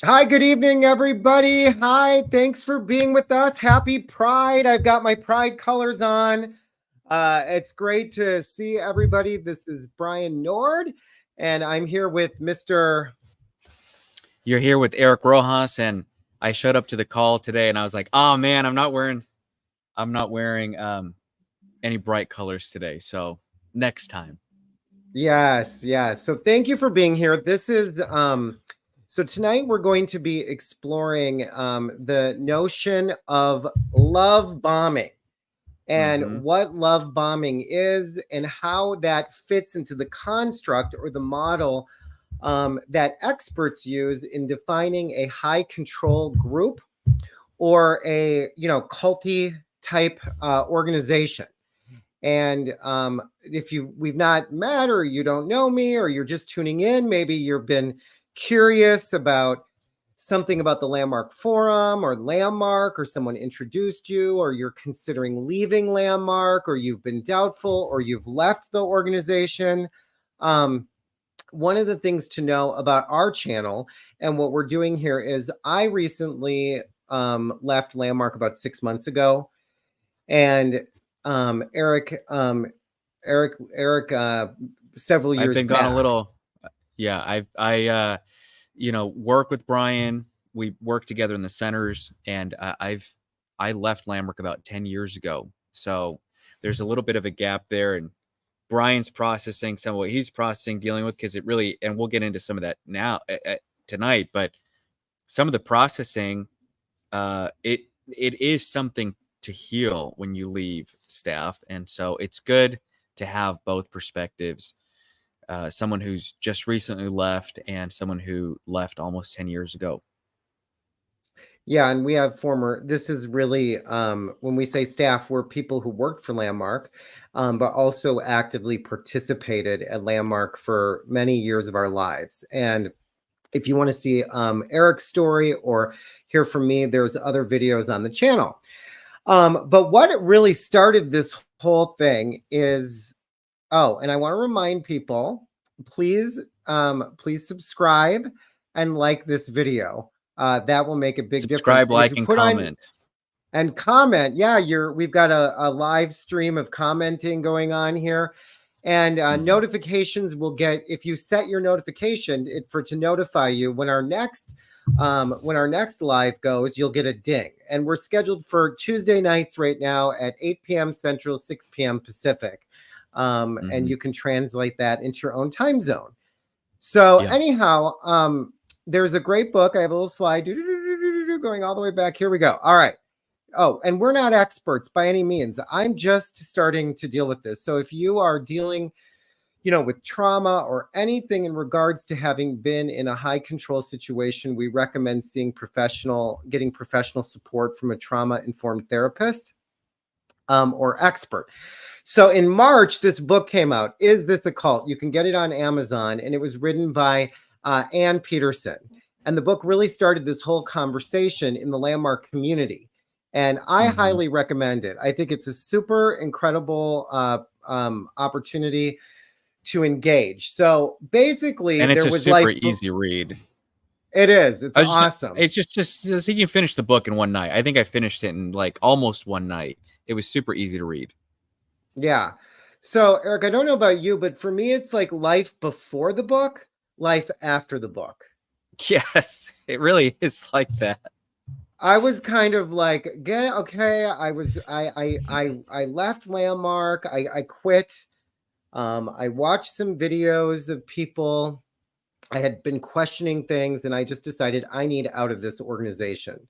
Hi, good evening, everybody. Hi, thanks for being with us. Happy Pride. I've got my Pride colors on. It's great to see everybody. This is Brian Nord, and I'm here with Mr. You're here with Eric Rojas, and I showed up to the call today, and I was like, "Oh man, I'm not wearing any bright colors today. So next time." Yes, yes. So thank you for being here. So tonight we're going to be exploring the notion of love bombing. And Mm-hmm. what love bombing is and how that fits into the construct or the model that experts use in defining a high control group or a culty type organization. And if we've not met, or you don't know me, or you're just tuning in, maybe you've been curious about something about the Landmark Forum or Landmark, or someone introduced you, or you're considering leaving Landmark, or you've been doubtful, or you've left the organization. Um, One of the things to know about our channel and what we're doing here is I recently left Landmark about 6 months ago, and Eric, several I've years been gone a back. little. Yeah, work with Brian. We work together in the centers, and I left Landmark about 10 years ago. So there's a little bit of a gap there, and Brian's processing some of what he's processing, dealing with, because it really, and we'll get into some of that now tonight, but some of the processing, it is something to heal when you leave staff, and so it's good to have both perspectives. Someone who's just recently left and someone who left almost 10 years ago. Yeah, and we have former, this is really, when we say staff, we're people who worked for Landmark, but also actively participated at Landmark for many years of our lives. And if you want to see Eric's story or hear from me, there's other videos on the channel. But what really started this whole thing is, oh, and I want to remind people, please, please subscribe and like this video. That will make a big difference. Subscribe, And if like, you and put on comment. and comment, yeah, we've got a live stream of commenting going on here. And Mhm. notifications will get, if you set your notification to notify you when our next live goes, you'll get a ding. And we're scheduled for Tuesday nights right now at 8 p.m. Central, 6 p.m. Pacific. And Mhm. you can translate that into your own time zone. So Yeah. anyhow, there's a great book. I have a little slide going all the way back. Here we go. All right. Oh, and we're not experts by any means. I'm just starting to deal with this. So if you are dealing, with trauma or anything in regards to having been in a high control situation, we recommend getting professional support from a trauma informed therapist or expert. So in March, this book came out. Is This a Cult? You can get it on Amazon, and it was written by Ann Peterson. And the book really started this whole conversation in the Landmark community. And I Mhm. highly recommend it. I think it's a super incredible opportunity to engage. So basically, And it's there a was super life. easy read. It is. It's I was just awesome. it's just so you can finish the book in one night. I think I finished it in like almost one night. It was super easy to read. Yeah. So, Eric, I don't know about you, but for me, it's like life before the book, life after the book. Yes, it really is like that. I was kind of like, get okay. I left Landmark. I quit. I watched some videos of people. I had been questioning things, and I just decided I need out of this organization.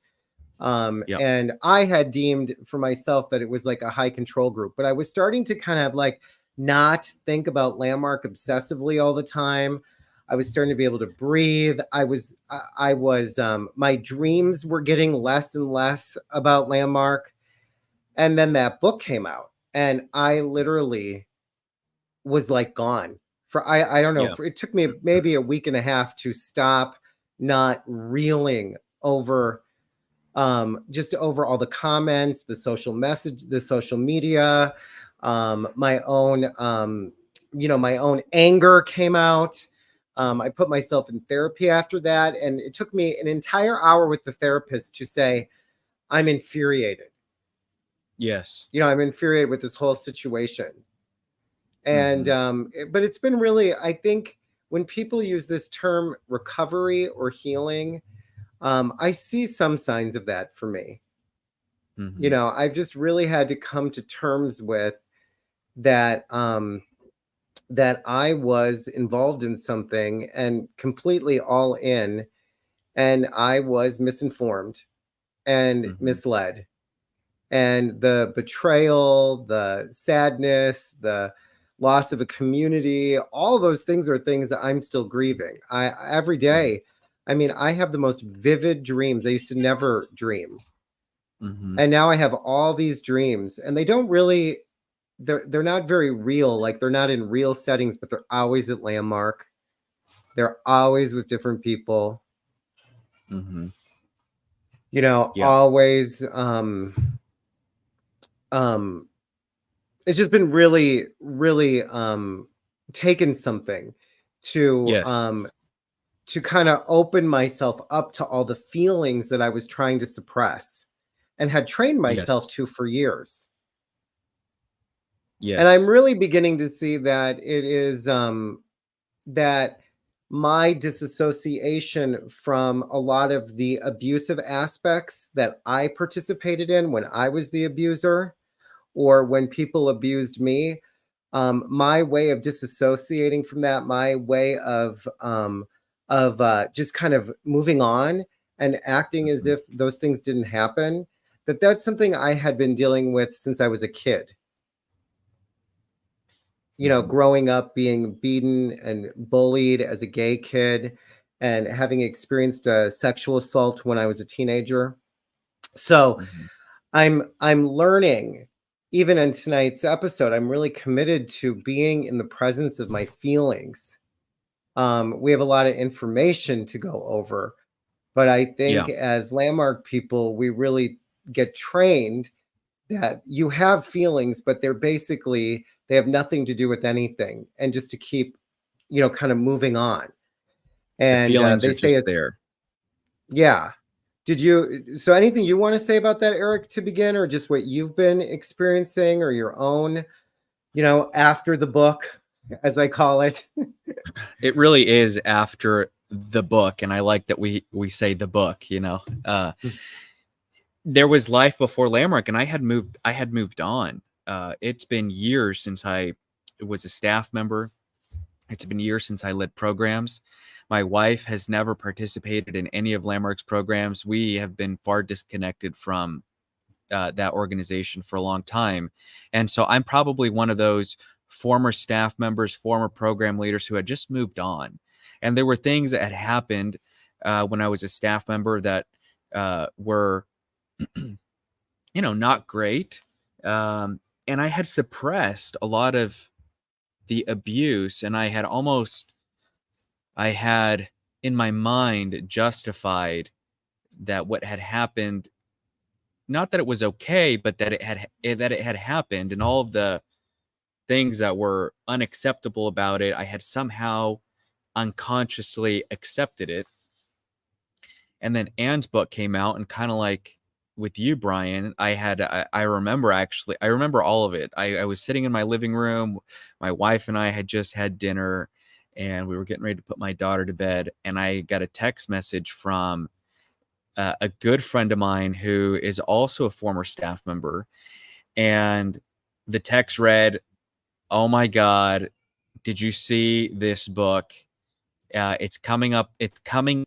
Yep. And I had deemed for myself that it was like a high control group, but I was starting to kind of like not think about Landmark obsessively all the time. I was starting to be able to breathe. My dreams were getting less and less about Landmark. And then that book came out, and I literally was like gone for, I don't know, Yeah. it took me maybe a week and a half to stop not reeling over just over all the comments, the social media, my own anger came out. I put myself in therapy after that, and it took me an entire hour with the therapist to say, I'm infuriated. Yes. I'm infuriated with this whole situation. And but it's been really, I think when people use this term recovery or healing, I see some signs of that for me. I've just really had to come to terms with that, that I was involved in something and completely all in, and I was misinformed and misled. And the betrayal, the sadness, the loss of a community, all those things are things that I'm still grieving. Every day, I mean, I have the most vivid dreams. I used to never dream. And now I have all these dreams, and they don't really, they're not very real. Like, they're not in real settings, but they're always at Landmark. They're always with different people. Always it's just been really, really taken something to kind of open myself up to all the feelings that I was trying to suppress and had trained myself to for years. And I'm really beginning to see that it is that my disassociation from a lot of the abusive aspects that I participated in when I was the abuser, or when people abused me, my way of disassociating from that, my way of just kind of moving on and acting as if those things didn't happen, that's something I had been dealing with since I was a kid. Growing up, being beaten and bullied as a gay kid, and having experienced a sexual assault when I was a teenager. So I'm learning. Even in tonight's episode, I'm really committed to being in the presence of my feelings. We have a lot of information to go over, but I think as Landmark people, we really get trained that you have feelings, but they have nothing to do with anything, and just to keep, kind of moving on. And the feelings they are say just there. Yeah. So anything you want to say about that, Eric, to begin, or just what you've been experiencing, or your own, after the book, as I call it? It really is after the book. And I like that we say the book, there was life before Landmark, and I had moved on. It's been years since I was a staff member. It's been years since I led programs. My wife has never participated in any of Landmark's programs. We have been far disconnected from that organization for a long time. And so I'm probably one of those former staff members, former program leaders who had just moved on. And there were things that had happened when I was a staff member that were, not great. And I had suppressed a lot of the abuse, and I had in my mind justified that what had happened, not that it was okay, but that it had happened, and all of the things that were unacceptable about it, I had somehow unconsciously accepted it. And then Anne's book came out, and kind of like with you, Brian, I remember all of it. I was sitting in my living room. My wife and I had just had dinner, and we were getting ready to put my daughter to bed. And I got a text message from a good friend of mine who is also a former staff member. And the text read, "Oh my God, did you see this book? It's coming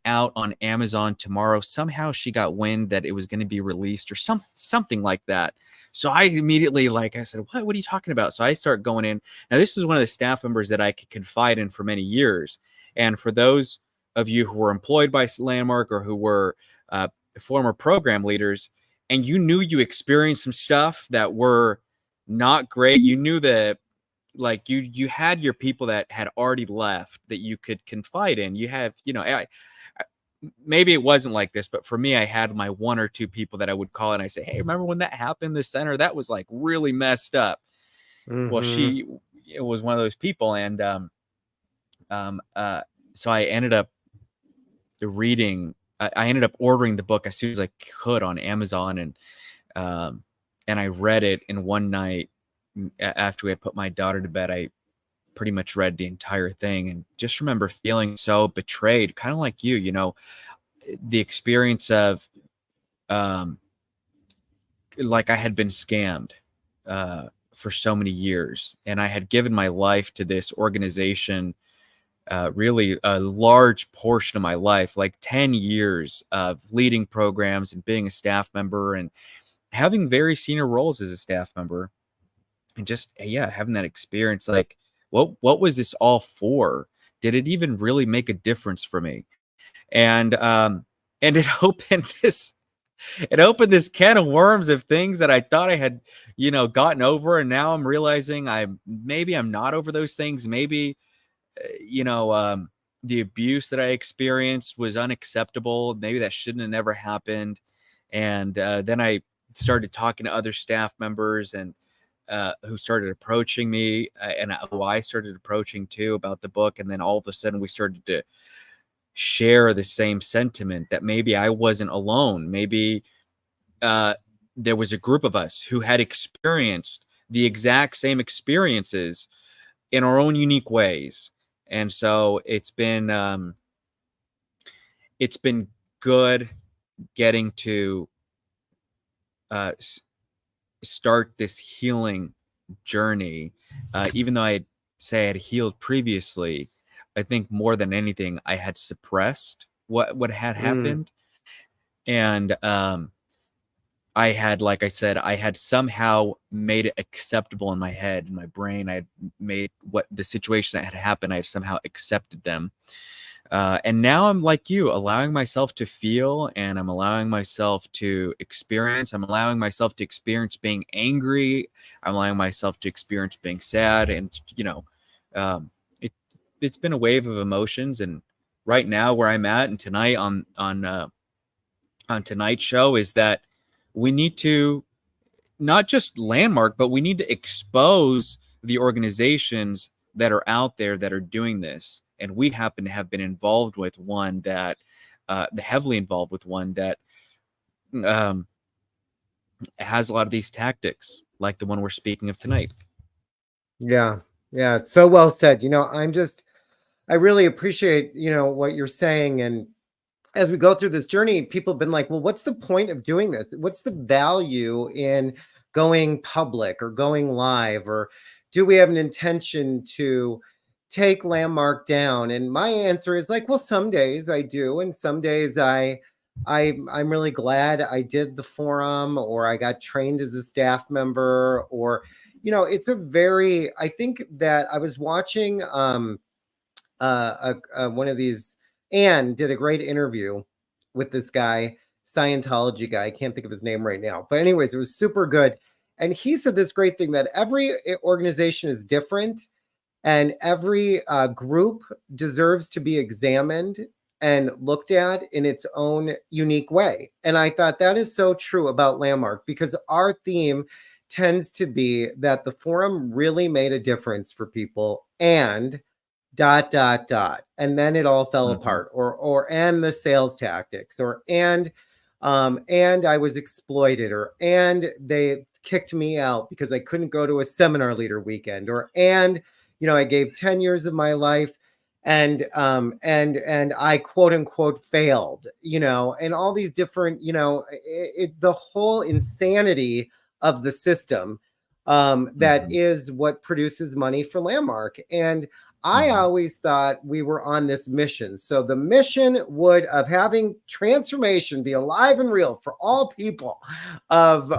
out on Amazon tomorrow." Somehow she got wind that it was going to be released, or something like that. So I immediately, I said, what are you talking about? So I start going in. Now, this is one of the staff members that I could confide in for many years. And for those of you who were employed by Landmark, or who were former program leaders, and you knew you experienced some stuff that were not great, you knew that, you had your people that had already left that you could confide in. You have, maybe it wasn't like this, but for me, I had my one or two people that I would call, and I say, "Hey, remember when that happened in the center? That was really messed up." Well, it was one of those people. And so I ended up reading. I ended up ordering the book as soon as I could on Amazon, and I read it in one night. After we had put my daughter to bed, I pretty much read the entire thing, and just remember feeling so betrayed, kind of like you know, the experience of um, like I had been scammed for so many years, and I had given my life to this organization, really a large portion of my life, like 10 years of leading programs and being a staff member and having very senior roles as a staff member, and just yeah, having that experience. Like, what was this all for? Did it even really make a difference for me? And it opened this can of worms of things that I thought I had, you know, gotten over, and now I'm realizing I'm not over those things. Maybe you know, the abuse that I experienced was unacceptable. Maybe that shouldn't have never happened. And then I started talking to other staff members, and who started approaching me, and who I started approaching too about the book. And then all of a sudden we started to share the same sentiment that maybe I wasn't alone. Maybe there was a group of us who had experienced the exact same experiences in our own unique ways. And so it's been good getting to start this healing journey. Even though I'd say I had healed previously, I think more than anything, I had suppressed what had happened. And I had, like I said, I had somehow made it acceptable in my head, in my brain. I had made what the situation that had happened, I had somehow accepted them. And now I'm like you, allowing myself to feel, and I'm allowing myself to experience. I'm allowing myself to experience being angry. I'm allowing myself to experience being sad. And, you know, it's been a wave of emotions. And right now where I'm at, and tonight on tonight's show, is that we need to not just landmark, but we need to expose the organizations that are out there that are doing this. And we happen to have been involved with one that, heavily involved with one that has a lot of these tactics, like the one we're speaking of tonight. Yeah. Yeah. It's so well said. You know, I really appreciate, you know, what you're saying. And as we go through this journey, people have been like, well, what's the point of doing this? What's the value in going public or going live? Or do we have an intention to take Landmark down? And my answer is like, well, some days I do. And some days I'm really glad I did the forum, or I got trained as a staff member, or, you know, I think that I was watching one of these. Anne did a great interview with this guy, Scientology guy. I can't think of his name right now. But anyways, it was super good. And he said this great thing, that every organization is different, and every group deserves to be examined and looked at in its own unique way. And I thought that is so true about Landmark, because our theme tends to be that the forum really made a difference for people, and ... And then it all fell apart, and the sales tactics, and I was exploited, and they kicked me out because I couldn't go to a seminar leader weekend, and, you know, I gave 10 years of my life, and I quote unquote failed, you know, and all these different, you know, the whole insanity of the system that is what produces money for Landmark. And I always thought we were on this mission. So the mission of having transformation be alive and real for all people, of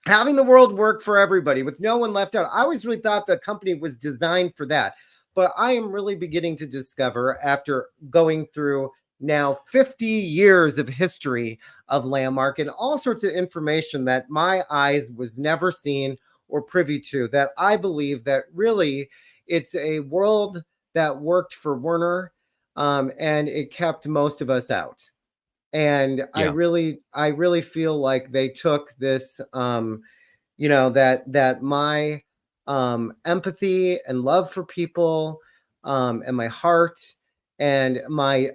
having the world work for everybody with no one left out. I always really thought the company was designed for that. But I am really beginning to discover, after going through now 50 years of history of Landmark and all sorts of information that my eyes was never seen or privy to, that I believe that really it's a world that worked for Werner, and it kept most of us out. And yeah. I really feel like they took this, you know, that my empathy and love for people, and my heart and my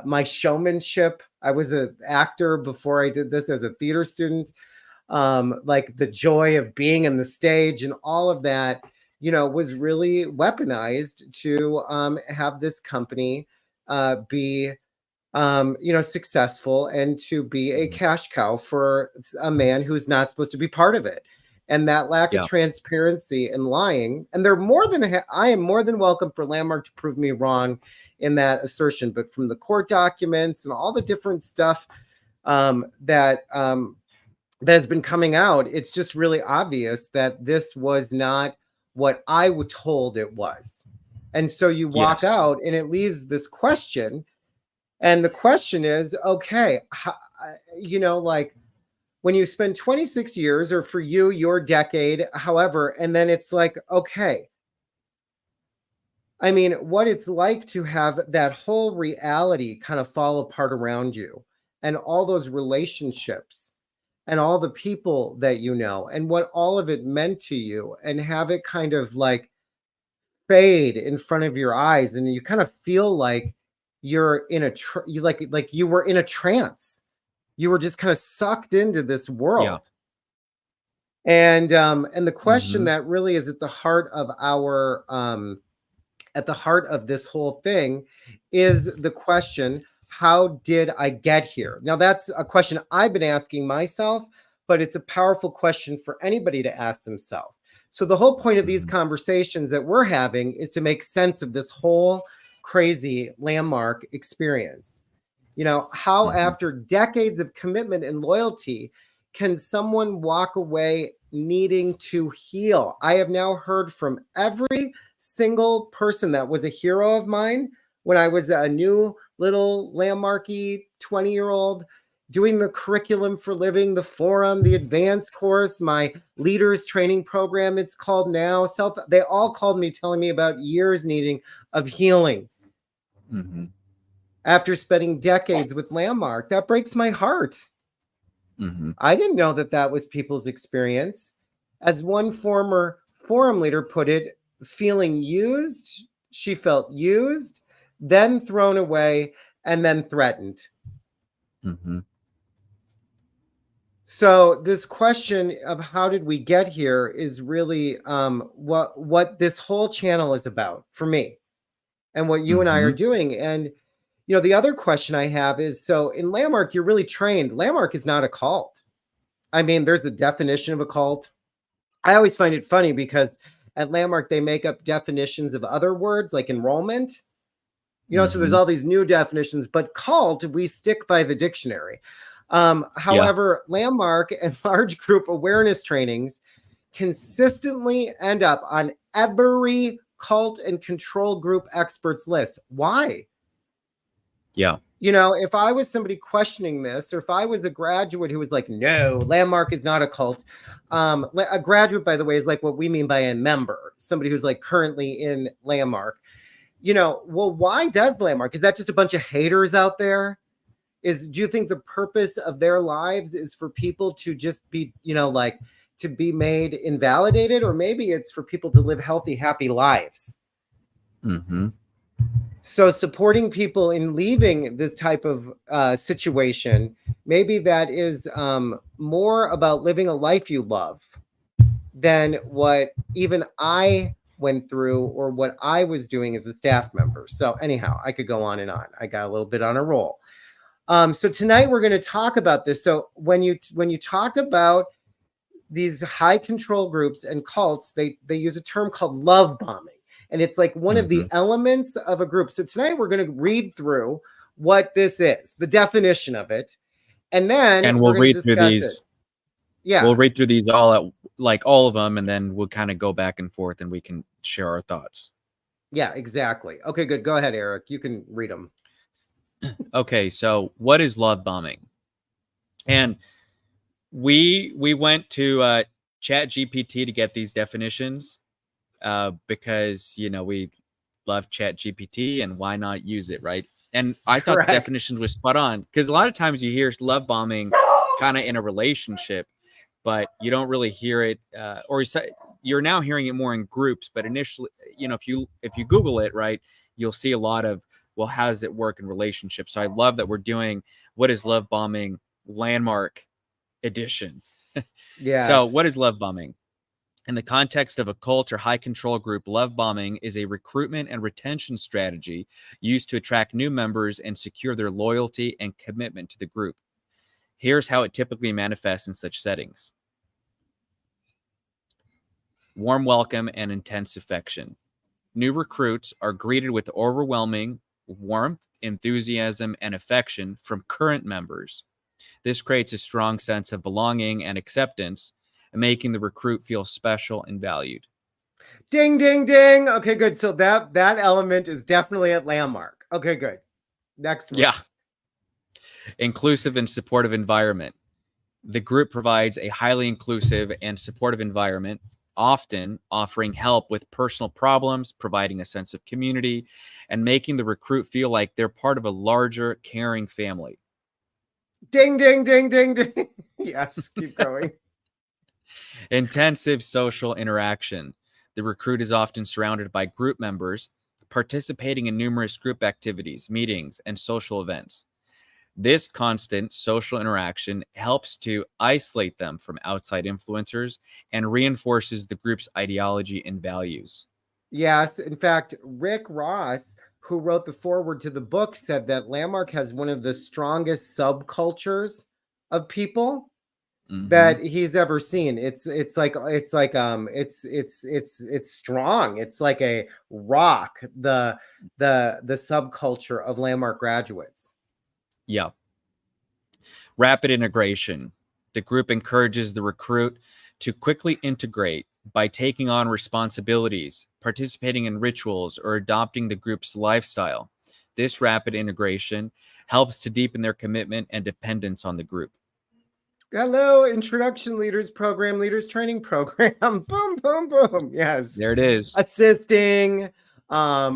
my showmanship. I was an actor before I did this as a theater student. Like the joy of being in the stage and all of that, was really weaponized to have this company be successful and to be a cash cow for a man who's not supposed to be part of it. And that lack of Yeah. transparency and lying, and I am more than welcome for Landmark to prove me wrong in that assertion, but from the court documents and all the different stuff that has been coming out, it's just really obvious that this was not what I was told it was. And so you walk Yes. out and it leaves this question, and the question is, okay, like when you spend 26 years, or for you, your decade, however, and then it's like, okay, I mean, what it's like to have that whole reality kind of fall apart around you, and all those relationships and all the people that and what all of it meant to you, and have it kind of like fade in front of your eyes, and you kind of feel like you're in a you like you were in a trance. You were just kind of sucked into this world. Yeah. And the question Mhm. that really is at the heart of this whole thing is the question, how did I get here? Now, that's a question I've been asking myself, but it's a powerful question for anybody to ask themselves. So the whole point of these Mhm. conversations that we're having is to make sense of this whole crazy Landmark experience. How Mhm. after decades of commitment and loyalty can someone walk away needing to heal? I have now heard from every single person that was a hero of mine when I was a new little Landmarky 20-year-old doing the curriculum for living, the forum, the advanced course, my leaders training program, it's called now. They all called me telling me about years needing of healing Mhm. after spending decades with Landmark. That breaks my heart. Mhm. I didn't know that that was people's experience. As one former forum leader put it, feeling used, she felt used, then thrown away, and then threatened. Mhm. So this question of how did we get here is really what this whole channel is about for me, and what you and I are Mhm. doing. And the other question I have is, so in Landmark, you're really trained. Landmark is not a cult. I mean, there's a definition of a cult. I always find it funny because at Landmark, they make up definitions of other words like enrollment. So there's Mhm. all these new definitions, but cult, we stick by the dictionary. Yeah. However, Landmark and large group awareness trainings consistently end up on every cult and control group experts list. Why? Yeah. If I was somebody questioning this, or if I was a graduate who was like, no, Landmark is not a cult. A graduate, by the way, is like what we mean by a member, somebody who's like currently in Landmark. Well, why does Landmark? Is that just a bunch of haters out there? Do you think the purpose of their lives is for people to just be, like to be made invalidated? Or maybe it's for people to live healthy, happy lives? Mhm. So supporting people in leaving this type of situation, maybe that is more about living a life you love than what even I went through or what I was doing as a staff member. So anyhow, I could go on and on. I got a little bit on a roll. So tonight we're going to talk about this. So when you talk about these high control groups and cults, they use a term called love bombing, and it's like one of the Mhm. elements of a group. So tonight we're going to read through what this is, the definition of it, and then And we're we'll going to read through discuss it. these. Yeah, We'll read through these all at like all of them, and then we'll kind of go back and forth, and we can share our thoughts. yeah, exactly. Okay, good. Go ahead, Eric. You can read them. Okay, so what is love bombing? And we went to Chat GPT to get these definitions because we love Chat GPT, and why not use it, right? And I thought the Correct. definition was spot on, because a lot of times you hear love bombing kind of in a relationship, but you don't really hear it, or you're now hearing it more in groups. But initially, if you Google it, right, you'll see a lot of, well, how does it work in relationships? So I love that we're doing What is Love Bombing Landmark Edition. So, Yes. what is love bombing? In the context of a cult or high control group, love bombing is a recruitment and retention strategy used to attract new members and secure their loyalty and commitment to the group. Here's how it typically manifests in such settings: warm welcome and intense affection. New recruits are greeted with overwhelming warmth, enthusiasm, and affection from current members. This creates a strong sense of belonging and acceptance, making the recruit feel special and valued. Ding, ding, ding. Okay, good. So that element is definitely at Landmark. Okay, good. Next one. Yeah. Inclusive and supportive environment. The group provides a highly inclusive and supportive environment, often offering help with personal problems, providing a sense of community, and making the recruit feel like they're part of a larger, caring family. Ding, ding, ding, ding, ding. Yes, keep going. Intensive social interaction. The recruit is often surrounded by group members, participating in numerous group activities, meetings, and social events. This constant social interaction helps to isolate them from outside influencers and reinforces the group's ideology and values. Yes. In fact, Rick Ross, who wrote the foreword to the book, said that Landmark has one of the strongest subcultures of people Mhm. that he's ever seen. It's strong. It's like a rock, the subculture of Landmark graduates. Yeah. Rapid integration. The group encourages the recruit to quickly integrate by taking on responsibilities, participating in rituals, or adopting the group's lifestyle. This rapid integration helps to deepen their commitment and dependence on the group. Hello, introduction leaders program, leaders training program. Boom, boom, boom. Yes. There it is. Assisting, Hey, I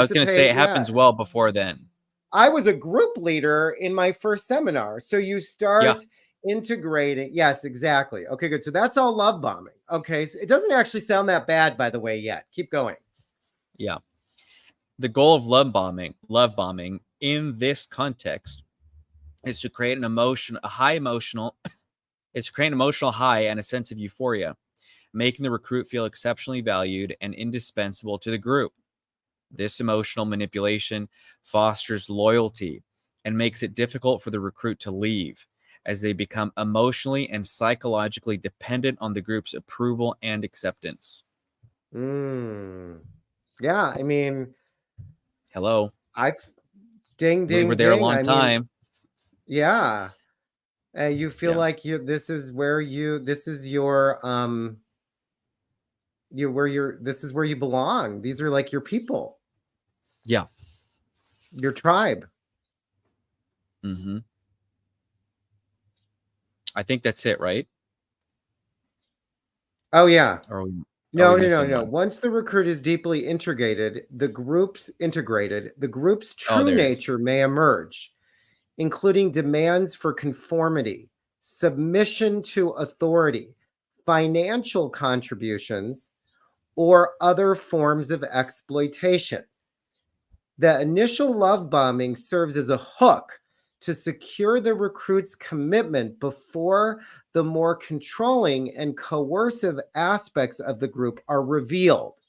was going to say participate. it Yeah. happens well before then. I was a group leader in my first seminar. So you Yeah. start integrating. Yes, exactly. Okay, good. So that's all love bombing. Okay. So it doesn't actually sound that bad, by the way, yet. Keep going. Yeah. The goal of love bombing in this context is to create a high emotional, is to create an emotional high and a sense of euphoria, making the recruit feel exceptionally valued and indispensable to the group. This emotional manipulation fosters loyalty and makes it difficult for the recruit to leave, as they become emotionally and psychologically dependent on the group's approval and acceptance. Mm. Yeah. I mean, Hello. I've ding, We were ding, there a ding. long I mean, time. yeah. You feel Yeah. like this is where this is your this is where you belong. These are like your people, Yeah. your tribe. Hmm. I think that's it, right? Oh yeah. Or are we No, no, no, missing no. one? Once the recruit is deeply integrated, the group's Oh, true there it is. nature may emerge, including demands for conformity, submission to authority, financial contributions, or other forms of exploitation. The initial love bombing serves as a hook to secure the recruit's commitment before the more controlling and coercive aspects of the group are revealed.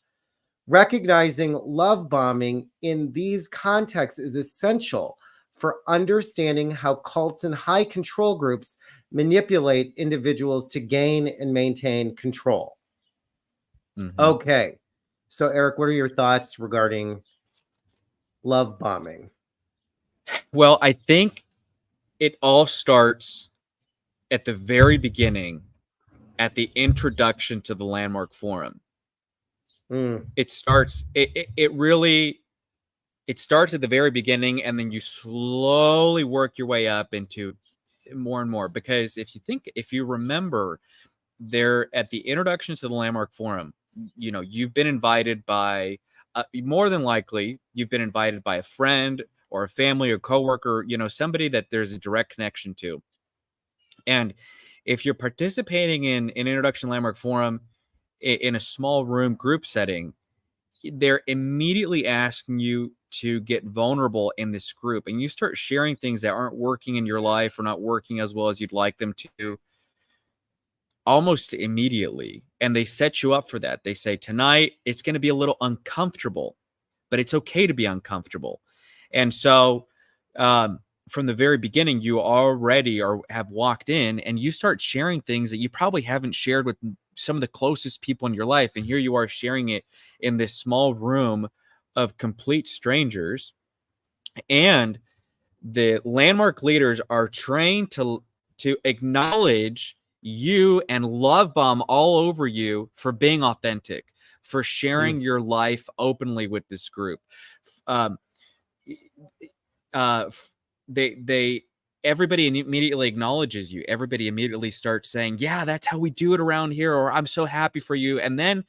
Recognizing love bombing in these contexts is essential for understanding how cults and high control groups manipulate individuals to gain and maintain control. Hmm. Okay. So, Eric, what are your thoughts regarding love bombing? Well, I think it all starts at the very beginning, at the introduction to the Landmark Forum. Mm, It really it starts at the very beginning, and then you slowly work your way up into more and more. Because if you remember, there at the introduction to the Landmark Forum, you've been invited by, more than likely, you've been invited by a friend or a family or coworker, somebody that there's a direct connection to. And if you're participating in an introduction to Landmark Forum in a small room group setting, they're immediately asking you to get vulnerable in this group, and you start sharing things that aren't working in your life or not working as well as you'd like them to almost immediately. And they set you up for that. They say, tonight it's going to be a little uncomfortable, but it's okay to be uncomfortable. And so from the very beginning, you already have walked in and you start sharing things that you probably haven't shared with some of the closest people in your life. And here you are sharing it in this small room of complete strangers. And the landmark leaders are trained to acknowledge you and love bomb all over you for being authentic, for sharing your life openly with this group. They everybody immediately acknowledges you. Everybody immediately starts saying, yeah, that's how we do it around here, or I'm so happy for you. And then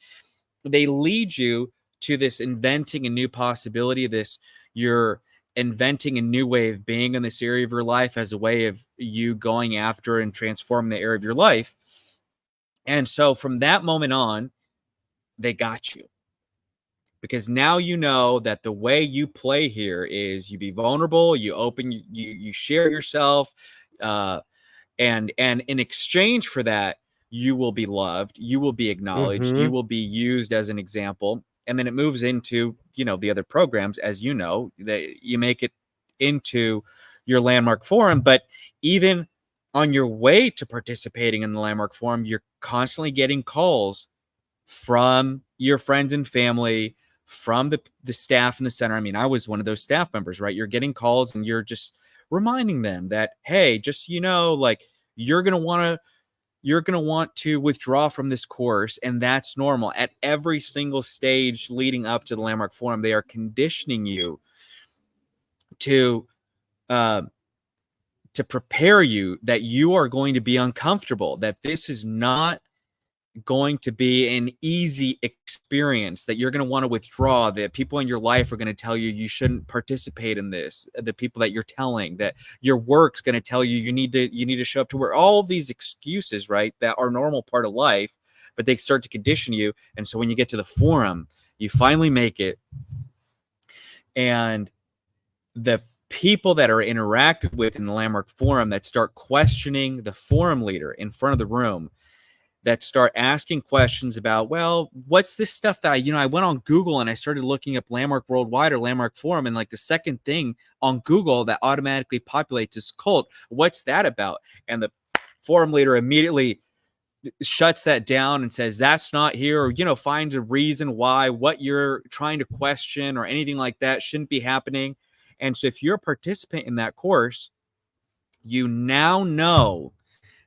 they lead you to this inventing a new possibility, this you're inventing a new way of being in this area of your life as a way of you going after and transforming the area of your life. And so from that moment on, they got you. Because now you know that the way you play here is you be vulnerable, you open, you share yourself, and in exchange for that, you will be loved, you will be acknowledged, you will be used as an example. And then it moves into, the other programs, as you know, that you make it into your Landmark Forum. But even on your way to participating in the Landmark Forum, you're constantly getting calls from your friends and family, from the staff in the center. I mean, I was one of those staff members, right? You're getting calls and you're just reminding them that, hey, just, like you're going to want to withdraw from this course, and that's normal. At every single stage leading up to the Landmark Forum, they are conditioning you to prepare you that you are going to be uncomfortable, that this is not going to be an easy experience, that you're going to want to withdraw, that people in your life are going to tell you you shouldn't participate in this, the people that you're telling, that your work's going to tell you you need to show up to work, all of these excuses, right, that are normal part of life, but they start to condition you. And so when you get to the forum, you finally make it, and the people that are interacted with in the Landmark Forum that start questioning the forum leader in front of the room, that start asking questions about, well, what's this stuff that I went on Google and I started looking up Landmark Worldwide or Landmark Forum, and like the second thing on Google that automatically populates is cult. What's that about? And the forum leader immediately shuts that down and says, that's not here, or, finds a reason why what you're trying to question or anything like that shouldn't be happening. And so if you're a participant in that course, you now know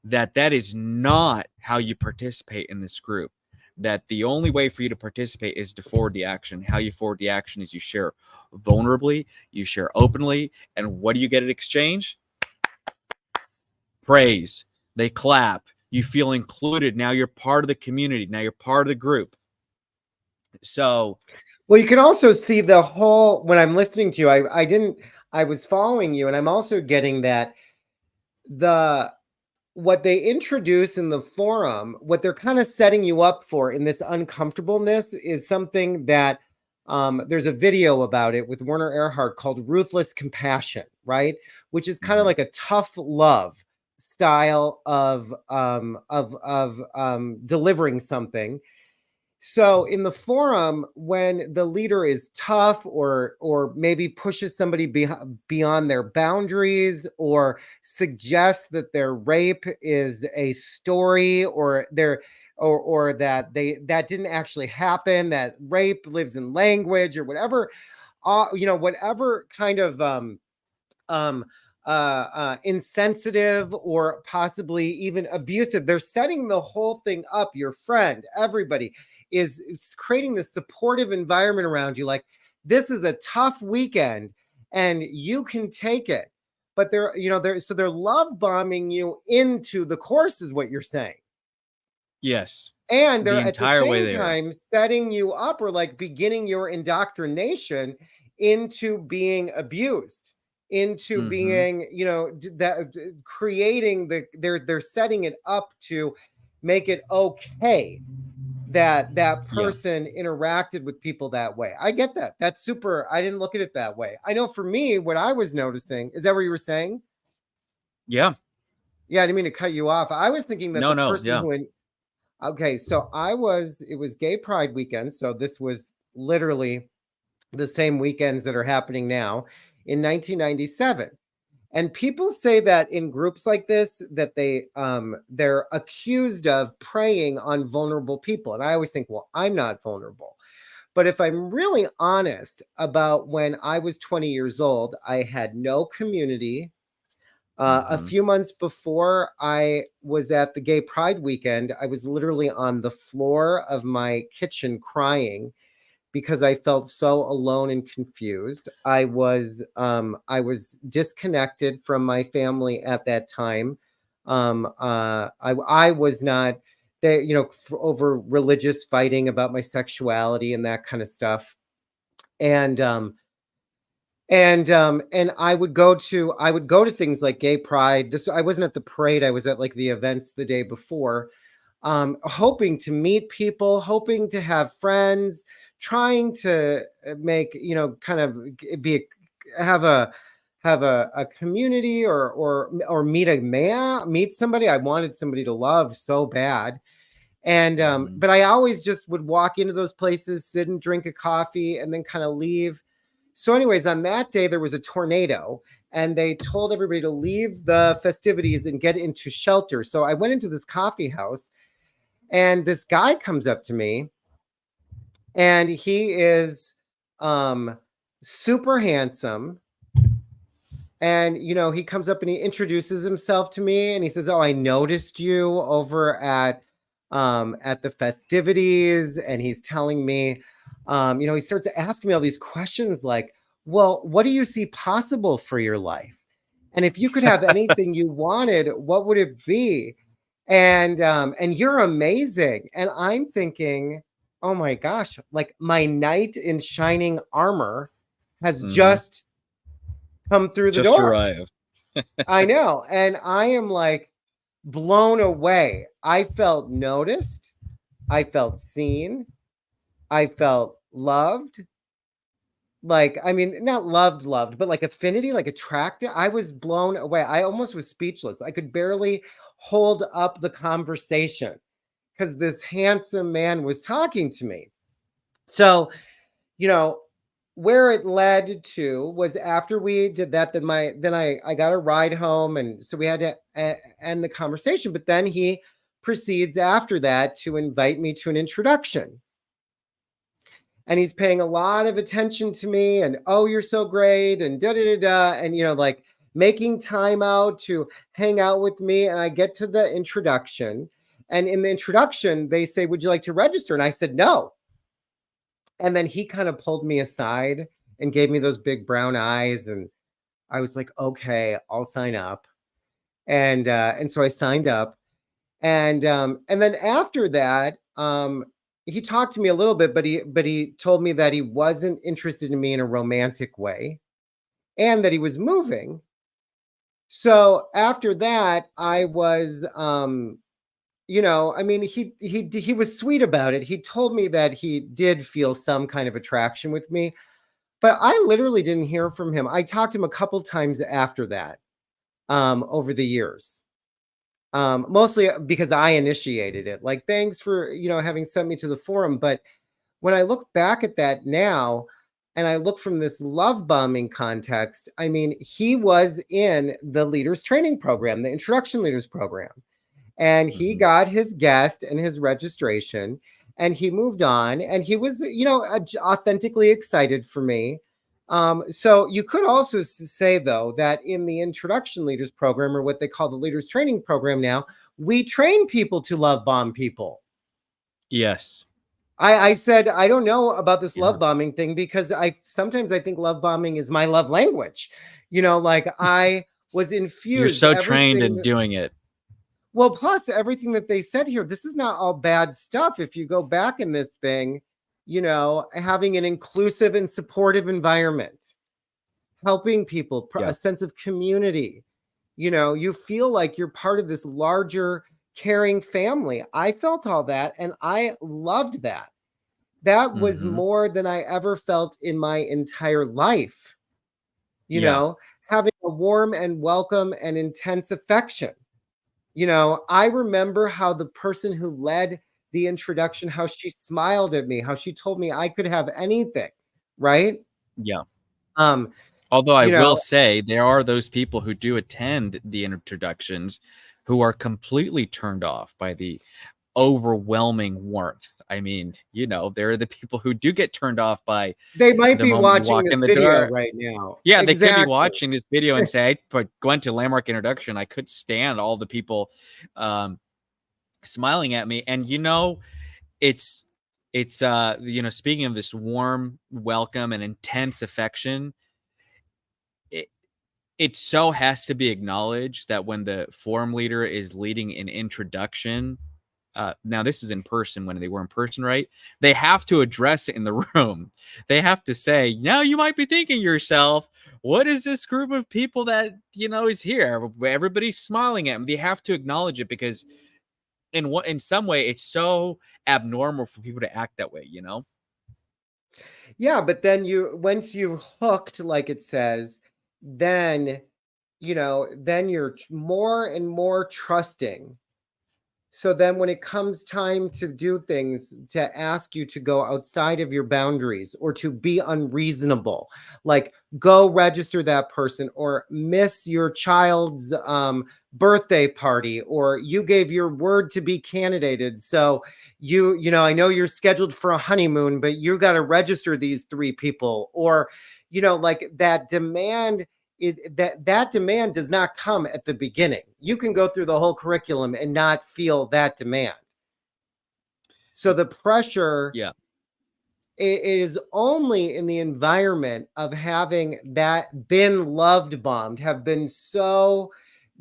that is not how you participate in this group, that the only way for you to participate is to forward the action. How you forward the action is you share vulnerably, you share openly, and what do you get in exchange? Praise. They clap. You feel included. Now you're part of the community. Now you're part of the group. So, well, you can also see the whole, when I'm listening to you, I was following you, and I'm also getting that what they introduce in the forum, what they're kind of setting you up for in this uncomfortableness is something that there's a video about it with Werner Erhard called Ruthless Compassion, right? Which is kind of like a tough love style of delivering something. So in the forum, when the leader is tough or maybe pushes somebody beyond their boundaries, or suggests that their rape is a story, or that that didn't actually happen, that rape lives in language, or whatever, whatever kind of insensitive or possibly even abusive, they're setting the whole thing up. Your friend, everybody is creating this supportive environment around you. Like, this is a tough weekend and you can take it. But they're love bombing you into the course is what you're saying. Yes. And they're at the same time setting you up, or like beginning your indoctrination into being abused, into being, that creating they're setting it up to make it okay that Yeah. person interacted with people that way. I get that. That's super. I didn't look at it that way. I know for me, what I was noticing, is that what you were saying? Yeah. Yeah, I didn't mean to cut you off. I was thinking that No, the no. person Yeah. who, okay, so it was Gay Pride weekend. So this was literally the same weekends that are happening now in 1997. And people say that in groups like this, that they're accused of preying on vulnerable people. And I always think, well, I'm not vulnerable. But if I'm really honest about when I was 20 years old, I had no community. A Mhm. few months before I was at the Gay Pride weekend, I was literally on the floor of my kitchen crying because I felt so alone and confused. I was disconnected from my family at that time. I was not there, over religious fighting about my sexuality and that kind of stuff. And and I would go to things like Gay Pride. This I wasn't at the parade. I was at like the events the day before, hoping to meet people, hoping to have friends, trying to make, kind of be have a community, or meet somebody. I wanted somebody to love so bad. And Mhm. but I always just would walk into those places, sit and drink a coffee, and then kind of leave. So, anyways, on that day there was a tornado, and they told everybody to leave the festivities and get into shelter. So I went into this coffee house, and this guy comes up to me, and he is um super handsome. And he comes up and he introduces himself to me, and he says, "Oh, I noticed you over at the festivities." And he's telling me, he starts asking me all these questions like, "Well, what do you see possible for your life? And if you could have anything you wanted, what would it be? And you're amazing." And I'm thinking, "Oh my gosh, like my knight in shining armor has Mhm. just come through the Just door." arrived. I know. And I am like blown away. I felt noticed. I felt seen. I felt loved. Like, I mean, not loved, but like affinity, like attracted. I was blown away. I almost was speechless. I could barely hold up the conversation because this handsome man was talking to me. So, you know, where it led to was after we did that, then I got a ride home, and so we had to end the conversation. But then he proceeds after that to invite me to an introduction, and he's paying a lot of attention to me, and, "Oh, you're so great," and da da da da, and like making time out to hang out with me. And I get to the introduction, and in the introduction they say, "Would you like to register?" And I said no. And then he kind of pulled me aside and gave me those big brown eyes, and I was like, "Okay, I'll sign up." And so I signed up, and then after that, he talked to me a little bit, but he told me that he wasn't interested in me in a romantic way, and that he was moving. So after that, I was I mean, he was sweet about it. He told me that he did feel some kind of attraction with me. But I literally didn't hear from him. I talked to him a couple times after that, over the years, mostly because I initiated it. Like, thanks for having sent me to the forum. But when I look back at that now, and I look from this love bombing context, I mean, he was in the leaders training program, the introduction leaders program, and he Mhm. got his guest and his registration, and he moved on, and he was authentically excited for me. So you could also say, though, that in the introduction leaders program, or what they call the leaders training program now, we train people to love bomb people. Yes. I said, I don't know about this Yeah. love bombing thing, because I think love bombing is my love language. Like, I was You're infused so trained in everything. doing it. Well, plus everything that they said here, this is not all bad stuff. If you go back in this thing, having an inclusive and supportive environment, helping people, a Yeah. sense of community, you feel like you're part of this larger caring family. I felt all that and I loved that. That was Hmm. more than I ever felt in my entire life. You Yeah. know, having a warm and welcome and intense affection. You know, I remember how the person who led the introduction, how she smiled at me, how she told me I could have anything, right? Yeah. Um, Although I you will know, say there are those people who do attend the introductions who are completely turned off by the overwhelming warmth. I mean, there are the people who do get turned off by they might the be moment you watching walk in this the video door. right now. Yeah, they could be Exactly. watching this video and say, "But went to Landmark Introduction. I could stand all the people um, smiling at me." And it's speaking of this warm welcome and intense affection, it it so has to be acknowledged that when the forum leader is leading an introduction, now this is in person when they were in person, right? They have to address it in the room. They have to say, now you might be thinking to yourself, what is this group of people that is here? Everybody's smiling at them. They have to acknowledge it because in some way it's so abnormal for people to act that way. Yeah, but then once you're hooked, like it says, then, then you're more and more trusting. So then when it comes time to do things, to ask you to go outside of your boundaries or to be unreasonable, like go register that person or miss your child's birthday party, or you gave your word to be candidated. So I know you're scheduled for a honeymoon, but you got to register these 3 people, or, like that demand, that demand does not come at the beginning. You can go through the whole curriculum and not feel that demand. So the pressure, Yeah. it is only in the environment of having that been loved bombed, have been so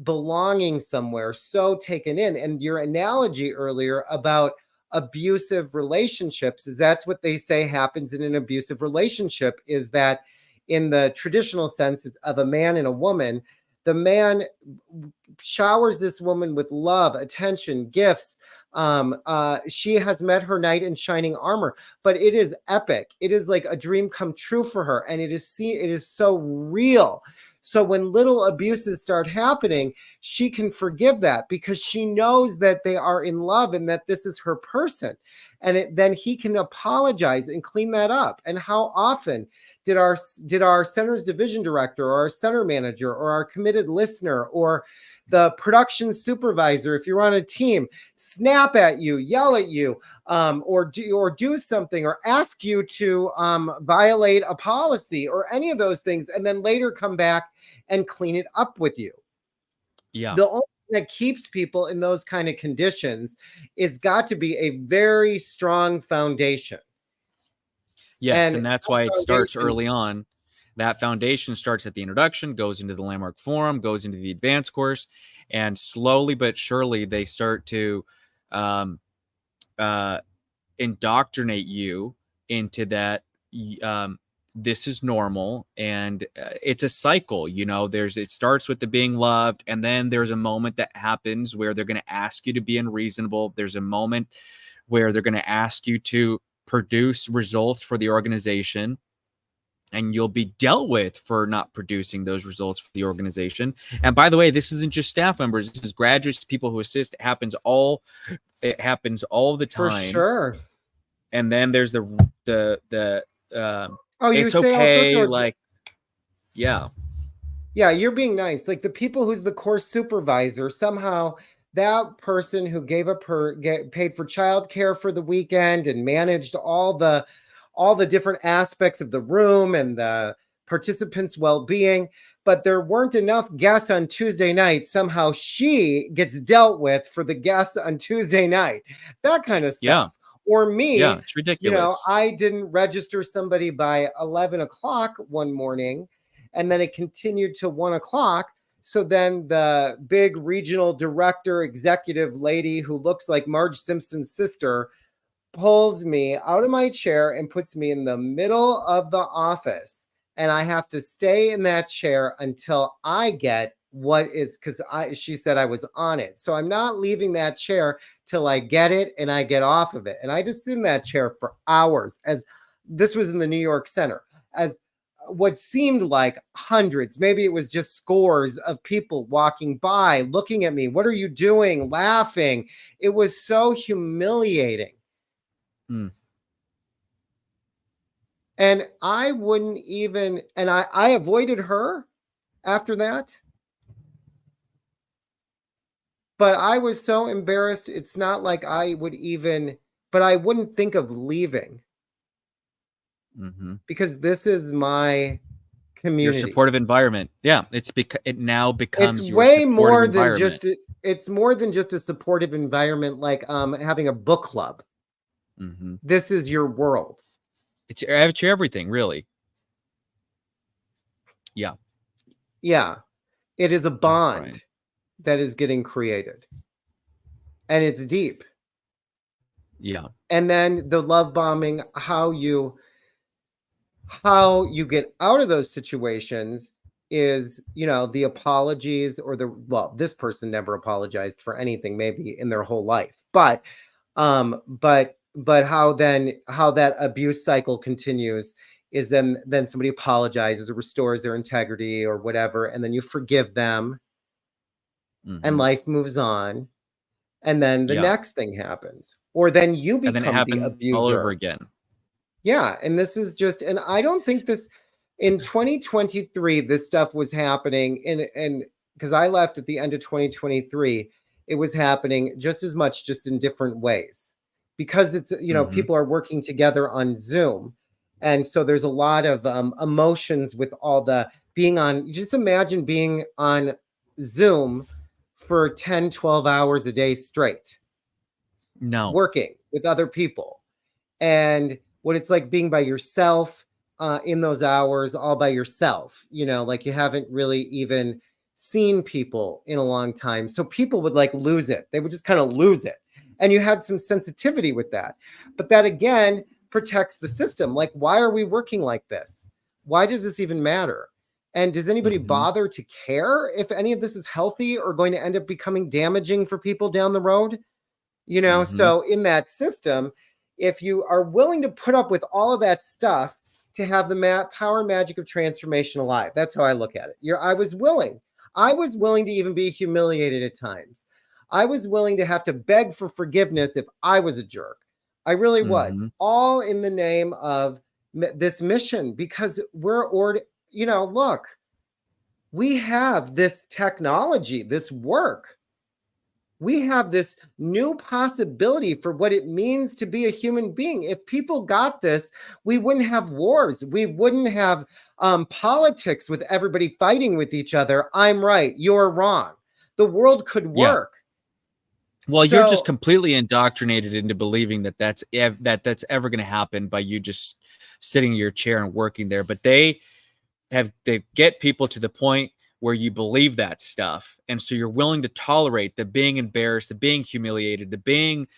belonging somewhere, so taken in. And your analogy earlier about abusive relationships is that's what they say happens in an abusive relationship, is that in the traditional sense of a man and a woman, the man showers this woman with love, attention, gifts. She has met her knight in shining armor, but it is epic. It is like a dream come true for her, and it is so real. So when little abuses start happening, she can forgive that because she knows that they are in love and that this is her person. And then he can apologize and clean that up. And how often did our center's division director or our center manager or our committed listener or the production supervisor, if you're on a team, snap at you, yell at you, or do something, or ask you to violate a policy or any of those things, and then later come back and clean it up with you. Yeah. The only thing that keeps people in those kind of conditions is got to be a very strong foundation. Yes, And and that's that why it starts foundation, early on. That foundation starts at the introduction, goes into the Landmark Forum, goes into the advanced course, and slowly but surely they start to um, uh, indoctrinate you into that. This is normal, and it's a cycle. It starts with the being loved, and then there's a moment that happens where they're going to ask you to be unreasonable. There's a moment where they're going to ask you to produce results for the organization, and you'll be dealt with for not producing those results for the organization. And by the way, this isn't just staff members, this is graduates, people who assist. It happens all the for time. sure. And then there's the Oh, you it's say all sorts okay, of, like, yeah. yeah, you're being nice. Like the people who's the course supervisor, somehow that person who gave up paid for childcare for the weekend and managed all the different aspects of the room and the participants' well-being, but there weren't enough guests on Tuesday night. Somehow she gets dealt with for the guests on Tuesday night. That kind of Yeah. stuff. Or me, It's ridiculous. I didn't register somebody by 11 o'clock one morning, and then it continued to 1 o'clock. So then the big regional director executive lady who looks like Marge Simpson's sister pulls me out of my chair and puts me in the middle of the office. And I have to stay in that chair until I get what is, because she said I was on it. So I'm not leaving that chair till I get it and I get off of it. And I just sit in that chair for hours, as this was in the New York Center, as what seemed like hundreds, maybe it was just scores of people walking by, looking at me. What are you doing? Laughing. It was so humiliating. Mm. And I wouldn't even, and I avoided her after that. But I was so embarrassed. It's not like I would even, but I wouldn't think of leaving because this is my community. Your supportive environment. Yeah, it now becomes It's your way more than environment. it's more than just a supportive environment, like having a book club. This is your world. It's everything, really. Yeah. Yeah. It is a bond that is getting created. And it's deep. Yeah. And then the love bombing, how you get out of those situations is, you know, the apologies or this person never apologized for anything maybe in their whole life. But how that abuse cycle continues is then somebody apologizes or restores their integrity or whatever, and then you forgive them and life moves on. And then the next thing happens, or then you become the abuser all over again. Yeah. And this is just, and I don't think this in 2023, this stuff was happening and because I left at the end of 2023, it was happening just as much, just in different ways, because it's, you know, people are working together on Zoom. And so there's a lot of emotions with all the being on, just imagine being on Zoom for 10, 12 hours a day straight. No. Working with other people. And what it's like being by yourself in those hours, all by yourself, you know, like you haven't really even seen people in a long time. So people would like lose it. They would just kind of lose it. And you had some sensitivity with that. But that again protects the system. Like, why are we working like this? Why does this even matter? And does anybody bother to care if any of this is healthy or going to end up becoming damaging for people down the road? You know, so in that system, if you are willing to put up with all of that stuff to have the power magic of transformation alive, that's how I look at it. I was willing to even be humiliated at times. I was willing to have to beg for forgiveness if I was a jerk. I really was, all in the name of this mission, because you know, look, we have this technology, this work. We have this new possibility for what it means to be a human being. If people got this, we wouldn't have wars. We wouldn't have politics with everybody fighting with each other. I'm right, you're wrong. The world could work. Well, you're just completely indoctrinated into believing that that's ever going to happen by you just sitting in your chair and working there. But they get people to the point where you believe that stuff. And so you're willing to tolerate the being embarrassed, the being humiliated, the being,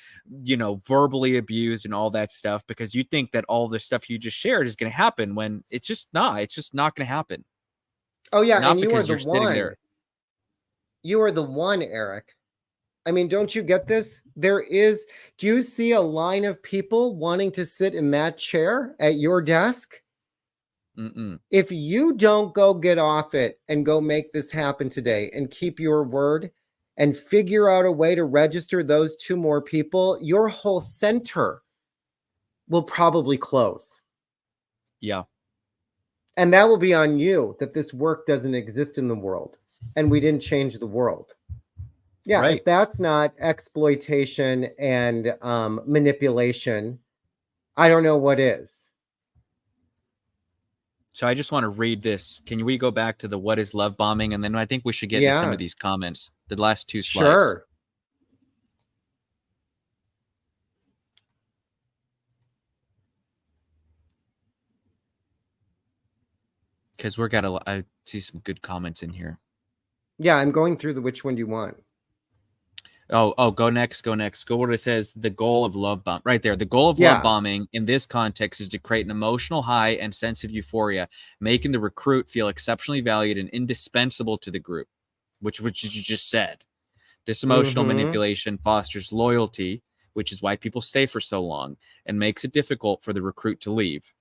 you know, verbally abused and all that stuff, because you think that all the stuff you just shared is going to happen when it's just not going to happen. Oh yeah. Not and you are the one. There. You are the one, Eric. I mean, don't you get this? Do you see a line of people wanting to sit in that chair at your desk? If you don't go get off it and go make this happen today and keep your word and figure out a way to register those 2 more people, your whole center will probably close. Yeah. And that will be on you, that this work doesn't exist in the world and we didn't change the world. Yeah. Right. If that's not exploitation and manipulation, I don't know what is. So I just want to read this. Can we go back to the what is love bombing? And then I think we should get into some of these comments. The last 2 slides. Sure. Because I see some good comments in here. Yeah, I'm going through which one do you want? Oh, go next. Go where it says the goal of love bomb right there. The goal of love bombing in this context is to create an emotional high and sense of euphoria, making the recruit feel exceptionally valued and indispensable to the group. which you just said. This emotional Mhm. manipulation fosters loyalty, which is why people stay for so long, and makes it difficult for the recruit to leave,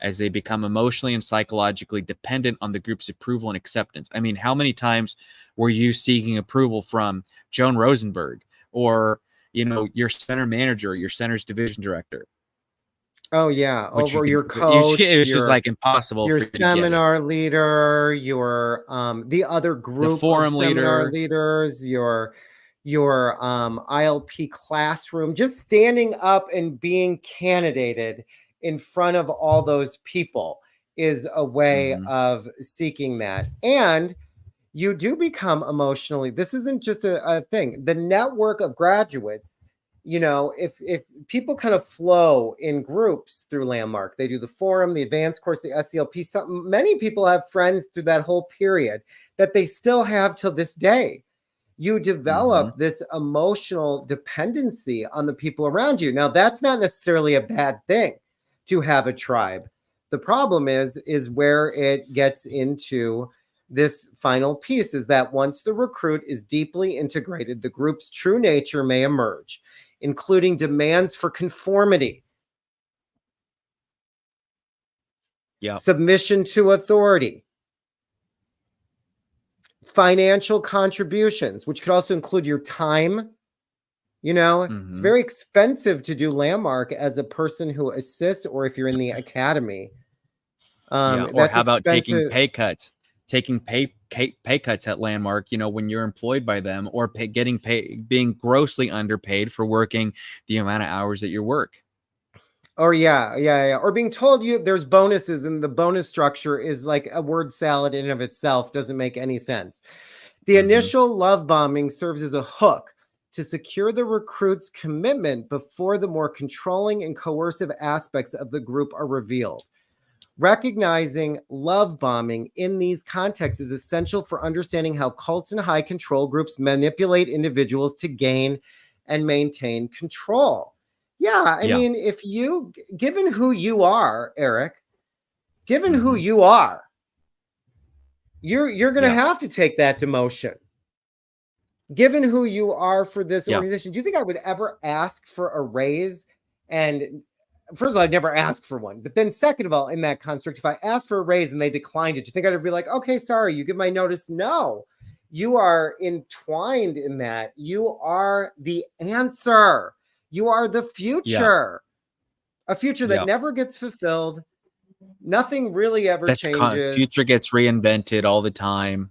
as they become emotionally and psychologically dependent on the group's approval and acceptance. I mean, how many times were you seeking approval from Joan Rosenberg or, your center manager, your center's division director, Oh yeah, which you over can, your it coach, was just like impossible your for you to get it. seminar leader, your the other The group of forum seminar leader, leaders, your ILP classroom, just standing up and being candidated in front of all those people is a way mhm, of seeking that. And you do become emotionally, this isn't just a thing, the network of graduates, if people kind of flow in groups through Landmark, they do the forum, the advanced course, the SELP, something, many people have friends through that whole period that they still have till this day. You mhm. develop this emotional dependency on the people around you. Now that's not necessarily a bad thing to have a tribe. The problem is where it gets into this final piece, is that once the recruit is deeply integrated, the group's true nature may emerge, including demands for conformity, Yep. submission to authority, financial contributions, which could also include your time. It's Mhm. very expensive to do Landmark as a person who assists, or if you're in the academy, Yeah. Or that's how about taking expensive. pay cuts? Taking pay cuts at Landmark, when you're employed by them, or being grossly underpaid for working the amount of hours that you work. Or yeah, or being told you there's bonuses, and the bonus structure is like a word salad in and of itself, doesn't make any sense. The Mhm. initial love bombing serves as a hook to secure the recruit's commitment before the more controlling and coercive aspects of the group are revealed. Recognizing love bombing in these contexts is essential for understanding how cults and high control groups manipulate individuals to gain and maintain control. Yeah, I Yeah. mean, given who you are, Eric, given who Mhm. you are, you're going to Yeah. have to take that demotion. Given who you are for this Yeah. organization, do you think I would ever ask for a raise? And first of all, I'd never ask for one. But then, second of all, in that construct, if I asked for a raise and they declined it, do you think I'd be like, okay, sorry, you give my notice? No, you are entwined in that. You are the answer. You are the Yeah. future, a future that Yeah. never gets fulfilled. Nothing really ever Future changes. gets reinvented all the time.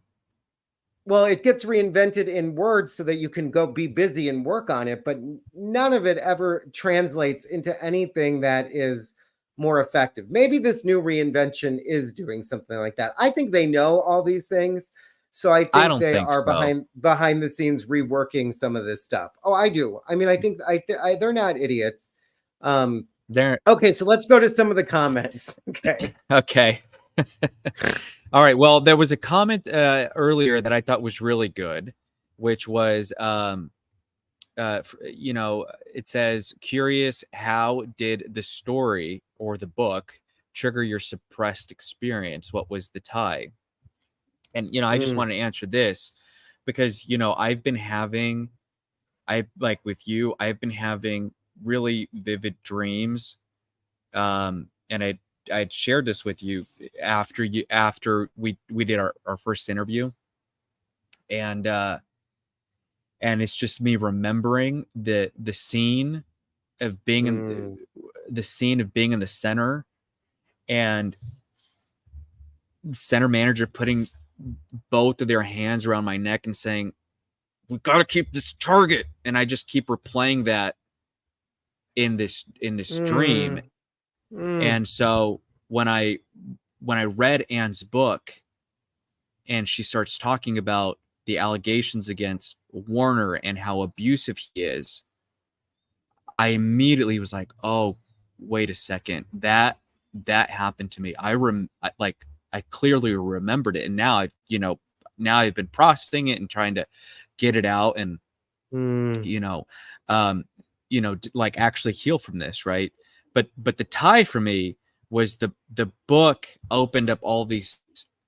Well, it gets reinvented in words so that you can go be busy and work on it, but none of it ever translates into anything that is more effective. Maybe this new reinvention is doing something like that. I think they know all these things, so I I think don't they think are so. behind the scenes reworking some of this stuff. Oh, I do. I mean, I think they're not idiots. Um, They're okay, so let's go to some of the comments. Okay. okay. All right. Well, there was a comment earlier that I thought was really good, which was, it says, curious, how did the story or the book trigger your suppressed experience? What was the tie? And, I just Mm, want to answer this because, I like with you, I've been having really vivid dreams. And I'd shared this with you after we did our first interview. And it's just me remembering the scene of being in mm, the scene of being in the center, and the center manager putting both of their hands around my neck and saying, we got to keep this target. And I just keep replaying that in this dream. mm, mm, And so when I read Anne's book and she starts talking about the allegations against Warner and how abusive he is, I immediately was like, "Oh, wait a second. That happened to me." I clearly remembered it, and now I've been processing it and trying to get it out, and mm. you know, um, like actually heal from this, right? But the tie for me was the book opened up all these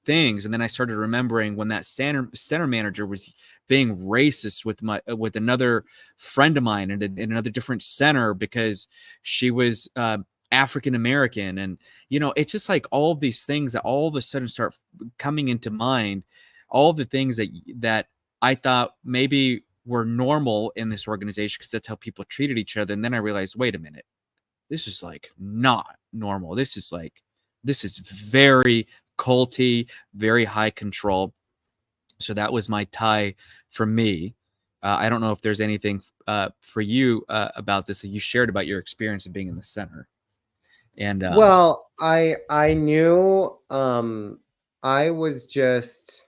things. And then I started remembering when that center manager was being racist with another friend of mine in another different center because she was African American. And it's just like all of these things that all of a sudden start coming into mind, all the things that I thought maybe were normal in this organization because that's how people treated each other. And then I realized, wait a minute, this is like not normal. This is very culty, very high control. So that was my tie for me. I don't know if there's anything for you about this that you shared about your experience of being in the center. And well, I knew I was just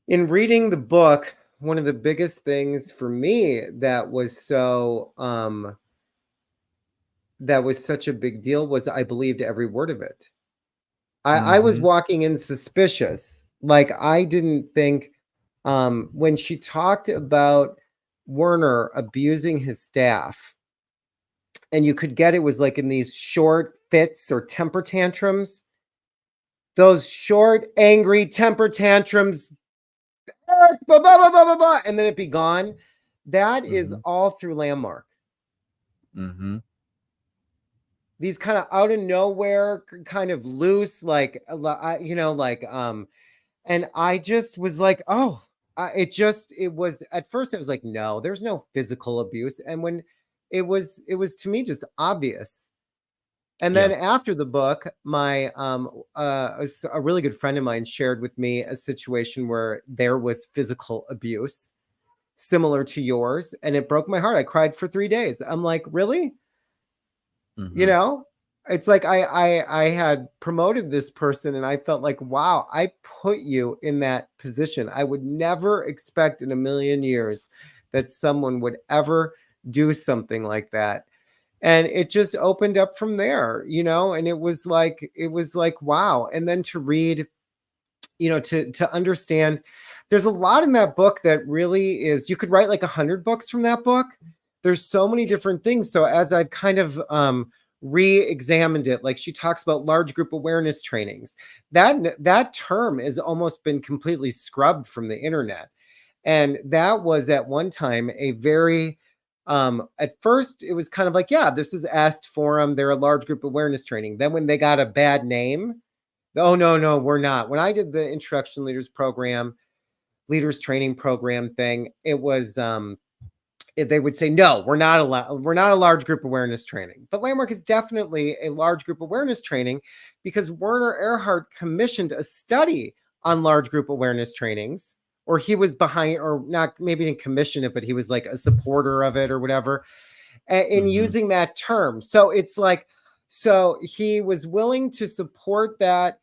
in reading the book, one of the biggest things for me that was such a big deal was I believed every word of it. I was walking in suspicious. Like I didn't think when she talked about Werner abusing his staff, and you could get it was like in these short fits or temper tantrums. Those short, angry temper tantrums, blah, blah, blah, blah, blah, blah, and then it be gone. That is all through Landmark. These kind of out of nowhere, kind of loose, like, and I just was like, oh, it was, at first I was like, no, there's no physical abuse. And when it was to me just obvious. And then after the book, my a really good friend of mine shared with me a situation where there was physical abuse similar to yours, and it broke my heart. I cried for 3 days. I'm like, really? It's like I had promoted this person and I felt like, wow, I put you in that position. I would never expect in a million years that someone would ever do something like that. And it just opened up from there, and it was like, wow. And then to read, to understand, there's a lot in that book that really is, you could write like 100 books from that book. There's so many different things. So as I've kind of re-examined it, like she talks about large group awareness trainings, that term has almost been completely scrubbed from the internet. And that was at one time a very, at first it was kind of like, yeah, this is Est Forum, they're a large group awareness training. Then when they got a bad name, oh no, we're not. When I did the Introduction Leaders program, leaders training program thing, it was they would say, no, we're not a large group awareness training. But Landmark is definitely a large group awareness training because Werner Erhard commissioned a study on large group awareness trainings, or he was behind, or not, maybe didn't commission it, but he was like a supporter of it or whatever, in using that term. So it's like, so he was willing to support the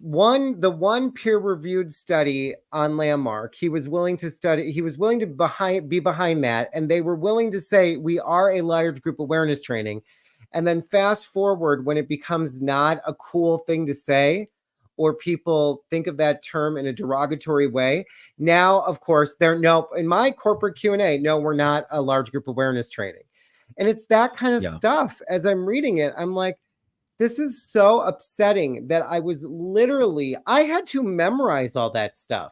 one peer-reviewed study on Landmark. He was willing to study, he was willing to be behind that. And they were willing to say, we are a large group awareness training. And then fast forward, when it becomes not a cool thing to say, or people think of that term in a derogatory way. Now, of course, in my corporate Q&A, no, we're not a large group awareness training. And it's that kind of stuff. As I'm reading it, I'm like, this is so upsetting that I had to memorize all that stuff.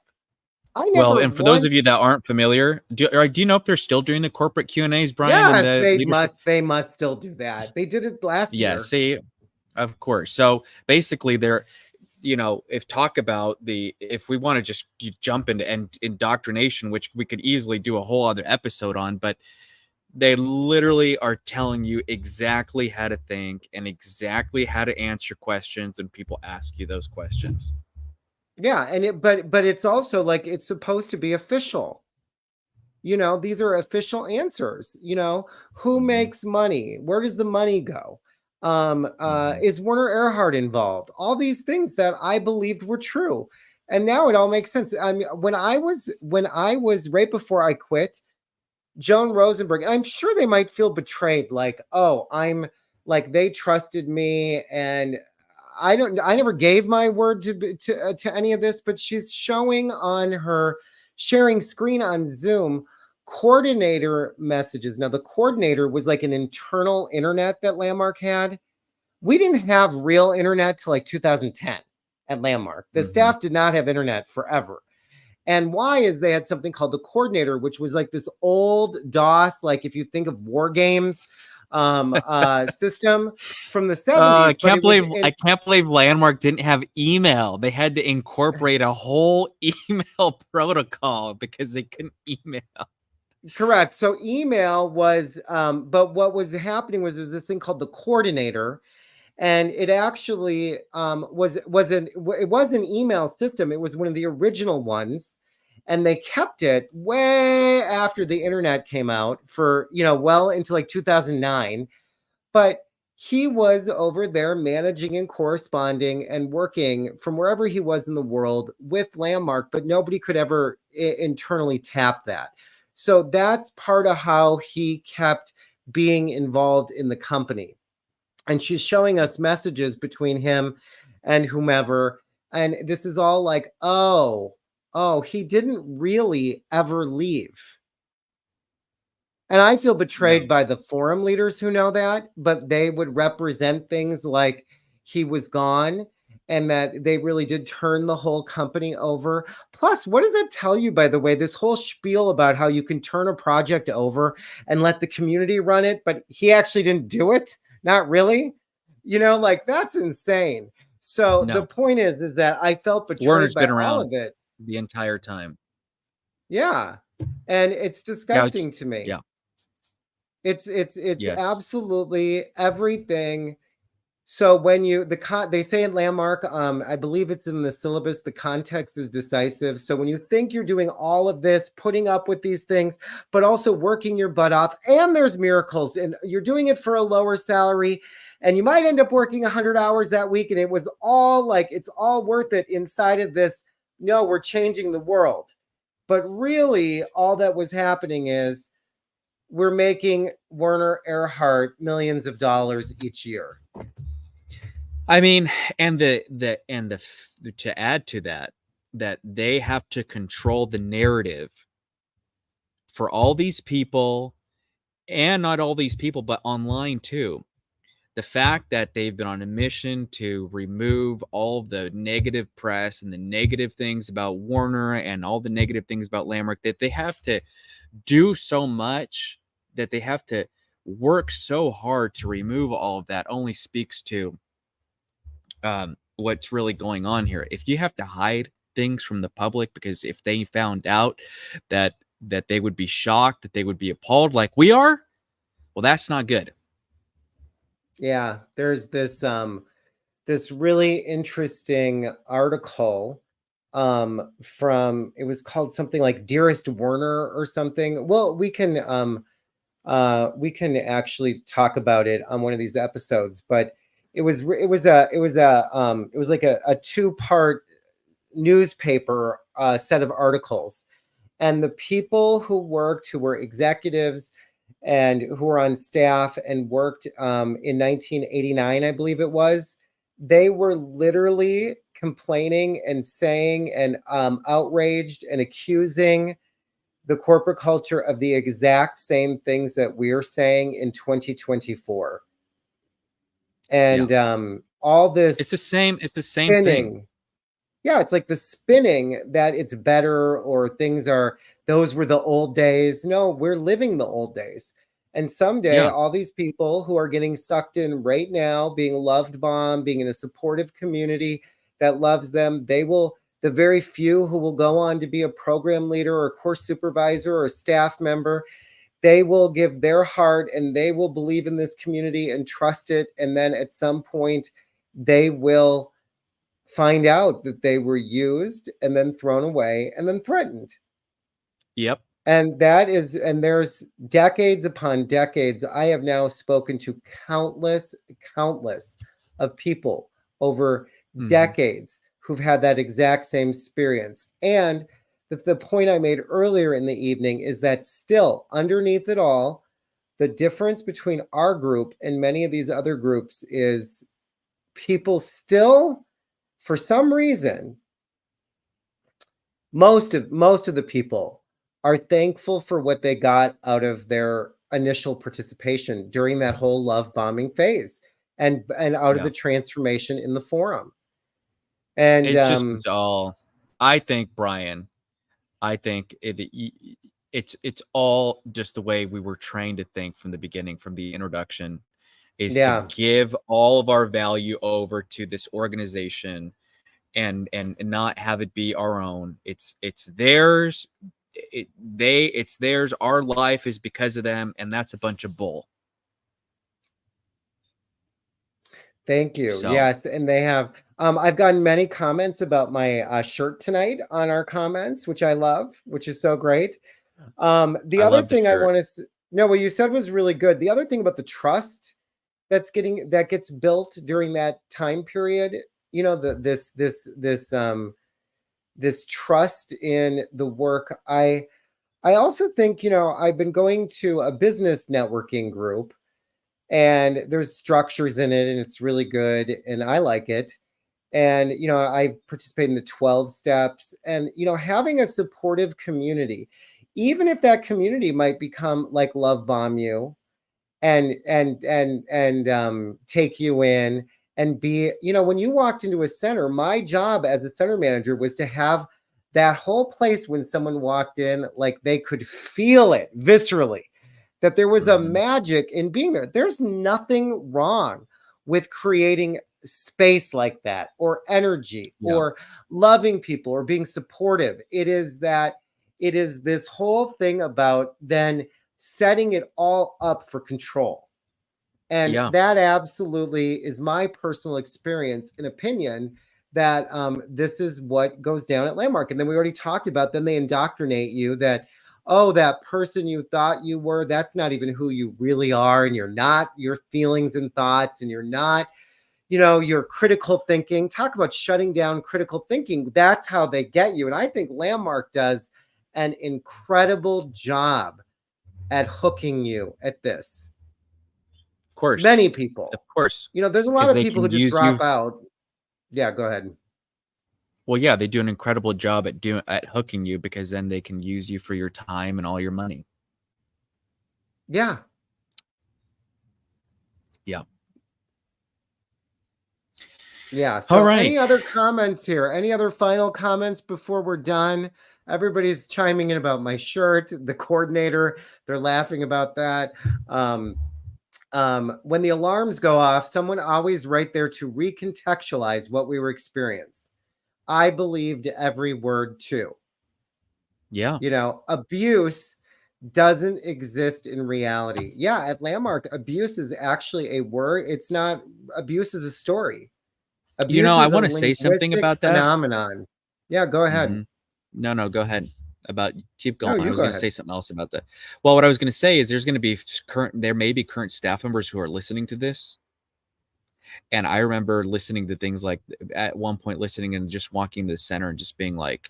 And for those of you that aren't familiar, do you know if they're still doing the corporate Q&As, Brian? Yes, they must still do that. They did it last year. Yeah, see, of course. So basically they're, if we want to just jump into indoctrination, which we could easily do a whole other episode on, but they literally are telling you exactly how to think and exactly how to answer questions when people ask you those questions. Yeah, and but it's also like, it's supposed to be official. These are official answers. Who makes money? Where does the money go? Is Werner Erhard involved? All these things that I believed were true. And now it all makes sense. I mean, when I was right before I quit, Joan Rosenberg, I'm sure they might feel betrayed, like, oh, I'm like, they trusted me and I never gave my word to any of this, but she's showing on her sharing screen on Zoom coordinator messages. Now, the coordinator was like an internal internet that Landmark had. We didn't have real internet till like 2010. at Landmark. The Mhm. staff did not have internet forever. And why is they had something called the coordinator, which was like this old DOS, like if you think of war games system from the 70s, but it was I can't believe Landmark didn't have email. They had to incorporate a whole email protocol because they couldn't email. correct. So email was, but what was happening was there's this thing called the coordinator, and it actually it was an email system. It was one of the original ones, and they kept it way after the internet came out for well into like 2009. But he was over there managing and corresponding and working from wherever he was in the world with Landmark, but nobody could ever internally tap that. So that's part of how he kept being involved in the company. And she's showing us messages between him and whomever. And this is all like, oh, he didn't really ever leave. And I feel betrayed by the forum leaders who know that, but they would represent things like he was gone and that they really did turn the whole company over. Plus, what does that tell you, by the way, this whole spiel about how you can turn a project over and let the community run it, but he actually didn't do it? Not really. Like that's insane. So the point is that I felt betrayed Warner's by been all around of it. the entire time. Yeah. And it's disgusting to me. Yeah. It's Yes. absolutely everything. So when they say in Landmark, I believe it's in the syllabus, the context is decisive. So when you think you're doing all of this, putting up with these things, but also working your butt off, and there's miracles, and you're doing it for a lower salary, and you might end up working 100 hours that week, and it was all like, it's all worth it inside of this. No, we're changing the world. But really, all that was happening is we're making Werner Erhard millions of dollars each year. I mean, and to add to that they have to control the narrative for all these people, and not all these people, but online too. The fact that they've been on a mission to remove all of the negative press and the negative things about Warner and all the negative things about Landmark, that they have to do so much, that they have to work so hard to remove all of that, only speaks to what's really going on here. If you have to hide things from the public because if they found out that they would be shocked, that they would be appalled like we are, well, that's not good. Yeah, there's this really interesting article from, it was called something like Dearest Werner or something. Well, we can actually talk about it on one of these episodes, but it was like a two-part newspaper set of articles, and the people who were executives and who were on staff and worked in 1989, I believe it was, they were literally complaining and saying and outraged and accusing the corporate culture of the exact same things that we're saying in 2024. And all this, it's the same thing. Yeah, it's like the spinning that it's better, or those were the old days. No, we're living the old days. And someday all these people who are getting sucked in right now, being loved bombed, being in a supportive community that loves them, the very few who will go on to be a program leader or a course supervisor or a staff member, they will give their heart and they will believe in this community and trust it. And then at some point, they will find out that they were used and then thrown away and then threatened. Yep. And there's decades upon decades. I have now spoken to countless of people over decades who've had that exact same experience. And the point I made earlier in the evening is that still underneath it all, the difference between our group and many of these other groups is people still, for some reason, most of the people are thankful for what they got out of their initial participation during that whole love bombing phase and out of the transformation in the forum. And It's all, I think, Brian, I think it's all just the way we were trained to think from the beginning, from the introduction, is to yeah, give all of our value over to this organization and not have it be our own. It's theirs. It's theirs. Our life is because of them, and that's a bunch of bull. thank you. So Yes, and they have. I've gotten many comments about my shirt tonight on our comments, which I love, which is so great. The I other love the thing I shirt. want to no, what you said was really good. The other thing about the trust that gets built during that time period, you know, this trust in the work. I also think, you know, I've been going to a business networking group, and there's structures in it, and it's really good, and I like it. And you know, I participate in the 12 steps, and you know, having a supportive community, even if that community might become like love bomb you and take you in and be, you know, when you walked into a center, my job as a center manager was to have that whole place, when someone walked in, like they could feel it viscerally, that there was a Mhm. magic in being there. There's nothing wrong with creating space like that, or energy, Yeah. or loving people, or being supportive. It is this whole thing about then setting it all up for control. And Yeah. that absolutely is my personal experience and opinion, that this is what goes down at Landmark. And then we already talked about, then they indoctrinate you that, oh, that person you thought you were, that's not even who you really are. And you're not your feelings and thoughts, and you're not, you know, your critical thinking. Talk about shutting down critical thinking. That's how they get you. And I think Landmark does an incredible job at hooking you at this. Of course. Many Of people. course. You know, there's a lot Because of they people who can just use drop you. out. Yeah, go ahead. Well, yeah, they do an incredible job at hooking you, because then they can use you for your time and all your money. Yeah. Yeah. Yeah. All So, any right. other comments here? Any other final comments before we're done? Everybody's chiming in about my shirt, the coordinator, they're laughing about that. Um, when the alarms go off, someone always right there to recontextualize what we were experiencing. I believed every word too. Yeah. You know, abuse doesn't exist in reality. Yeah, at Landmark, abuse is actually a word. It's not, abuse is a story. You know, Abuse I is a want to say something linguistic about that. phenomenon. Yeah, go ahead. Mhm. No, no, go ahead. About Keep No, going. I you was go going to ahead. say something else about that. Well, what I was going to say is there may be current staff members who are listening to this. And I remember listening to things like, at one point, listening and just walking to the center and just being like,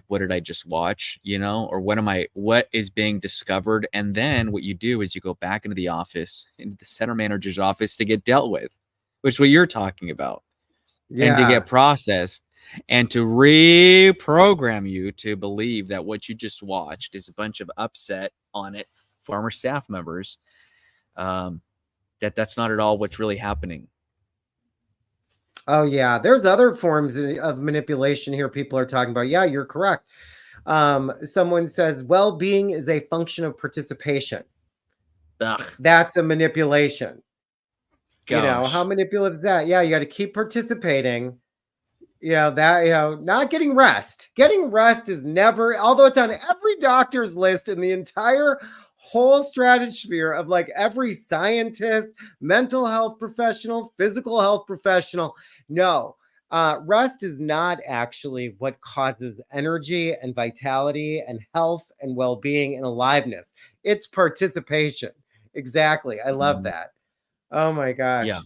what did I just watch? You know, or what is being discovered? And then what you do is you go back into the office, into the center manager's office, to get dealt with, which is what you're talking about, and to get Yeah. processed, and to reprogram you to believe that what you just watched is a bunch of upset on it former staff members. That's not at all what's really happening. Oh, yeah. There's other forms of manipulation here people are talking about. Yeah, you're correct. Someone says well being is a function of participation. Ugh, That's a manipulation. You know, how gosh. manipulative is that? Yeah, you got to keep participating. You know, that, you know, not getting rest. Getting rest is never, although it's on every doctor's list in the entire whole stratosphere of like every scientist, mental health professional, physical health professional. No, rest is not actually what causes energy and vitality and health and well being and aliveness. It's participation. Exactly. I love Mhm. that. Oh my Yeah. gosh.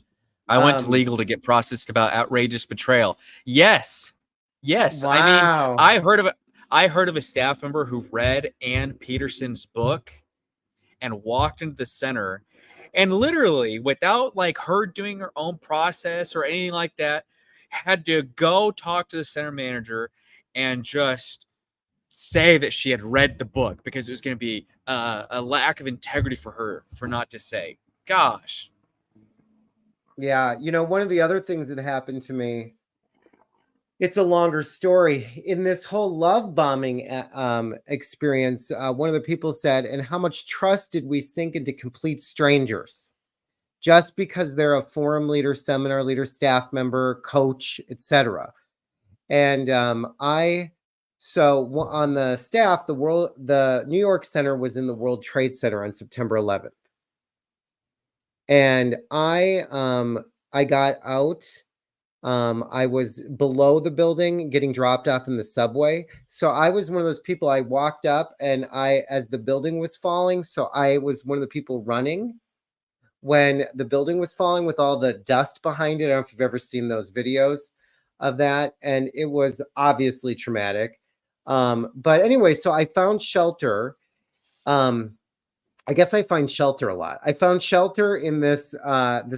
I went to Um, legal to get processed about outrageous betrayal. Yes. Yes. I mean, wow. I heard of a staff member who read Ann Peterson's book and walked into the center, and literally, without like her doing her own process or anything like that, had to go talk to the center manager and just say that she had read the book, because it was going to be a lack of integrity for her for not to say. Gosh. Yeah, you know, one of the other things that happened to me. it's a longer story. In this whole love bombing experience, one of the people said, and how much trust did we sink into complete strangers just because they're a forum leader, seminar leader, staff member, coach, etc. And on the staff, the New York Center was in the World Trade Center on September 11th, and I got out. I was below the building getting dropped off in the subway. So I was one of those people. I walked up and as the building was falling, so I was one of the people running when the building was falling with all the dust behind it. I don't know if you've ever seen those videos of that. And it was obviously traumatic. But anyway, so I found shelter. I guess I find shelter a lot. I found shelter in this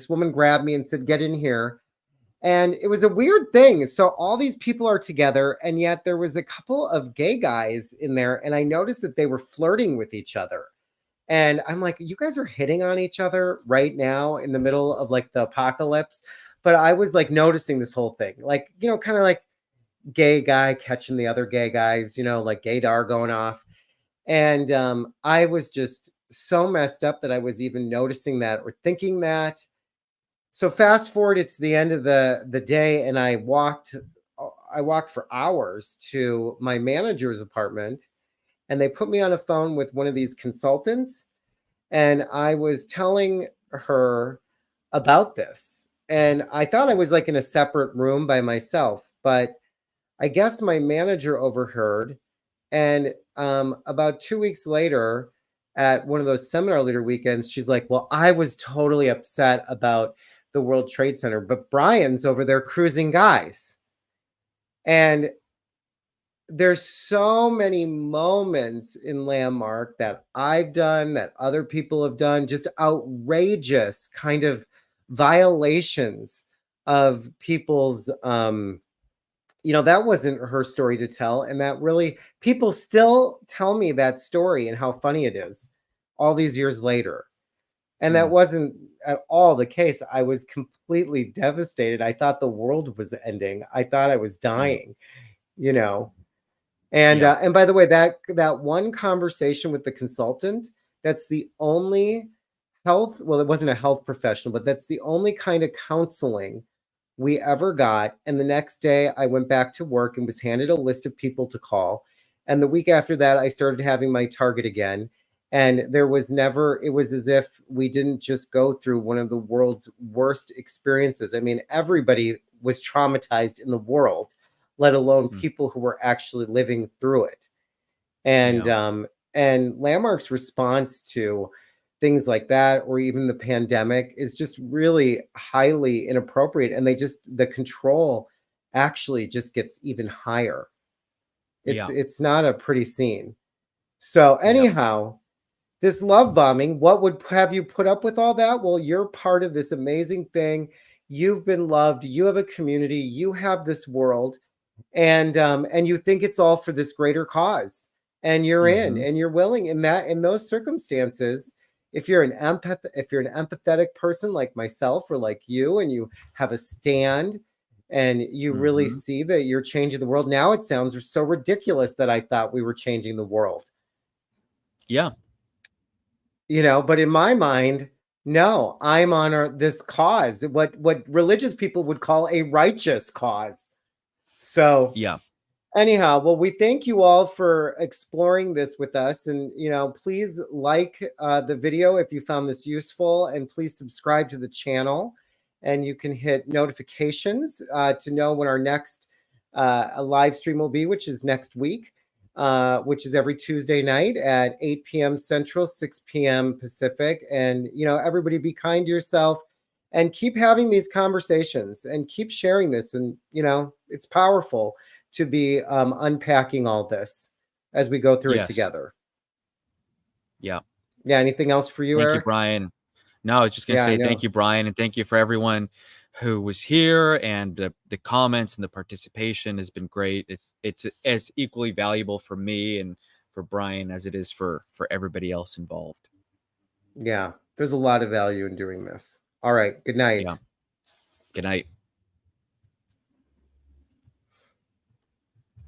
woman grabbed me and said, "Get in here." And it was a weird thing. So all these people are together, and yet there was a couple of gay guys in there, and I noticed that they were flirting with each other. And I'm like, you guys are hitting on each other right now in the middle of like the apocalypse. But I was like noticing this whole thing, like, kind of like gay guy catching the other gay guys, like gaydar going off. And I was just so messed up that I was even noticing that or thinking that. So fast forward, it's the end of the day, and I walked for hours to my manager's apartment, and they put me on a phone with one of these consultants, and I was telling her about this. And I thought I was like in a separate room by myself, but I guess my manager overheard. And about 2 weeks later, at one of those seminar leader weekends, she's like, "Well, I was totally upset about the World Trade Center, but Brian's over there cruising guys." And there's so many moments in Landmark that I've done, that other people have done, just outrageous kind of violations of people's that wasn't her story to tell. And that really, people still tell me that story and how funny it is all these years later. And that wasn't at all the case. I was completely devastated. I thought the world was ending. I thought I was dying, And by the way, that one conversation with the consultant, that's the only it wasn't a health professional, but that's the only kind of counseling we ever got. And the next day I went back to work and was handed a list of people to call. And the week after that, I started having my target again. And it was as if we didn't just go through one of the world's worst experiences. I mean, everybody was traumatized in the world, let alone people who were actually living through it. And and Landmark's response to things like that, or even the pandemic, is just really highly inappropriate. And the control actually just gets even higher. It's not a pretty scene. So anyhow, this love bombing, what would have you put up with all that? Well, you're part of this amazing thing. You've been loved. You have a community. You have this world, and you think it's all for this greater cause, and you're in, and you're willing. In those circumstances, if you're an empathetic person like myself or like you, and you have a stand, and you really see that you're changing the world. Now it sounds so ridiculous that I thought we were changing the world. Yeah. But in my mind, no, I'm on this cause, what religious people would call a righteous cause. So anyhow, well, we thank you all for exploring this with us. And, please like the video if you found this useful, and please subscribe to the channel, and you can hit notifications to know when our next live stream will be, which is next week. Which is every Tuesday night at 8 p.m. Central, 6 p.m. Pacific. And, everybody be kind to yourself, and keep having these conversations, and keep sharing this. And, it's powerful to be unpacking all this as we go through it together. Yeah. Anything else for you, Eric? Thank you, Brian. No, I was just going to say thank you, Brian. And thank you for everyone who was here, and the comments and the participation has been great. It's as equally valuable for me and for Brian as it is for everybody else involved. Yeah, there's a lot of value in doing this. All right. Good night. Yeah. Good night.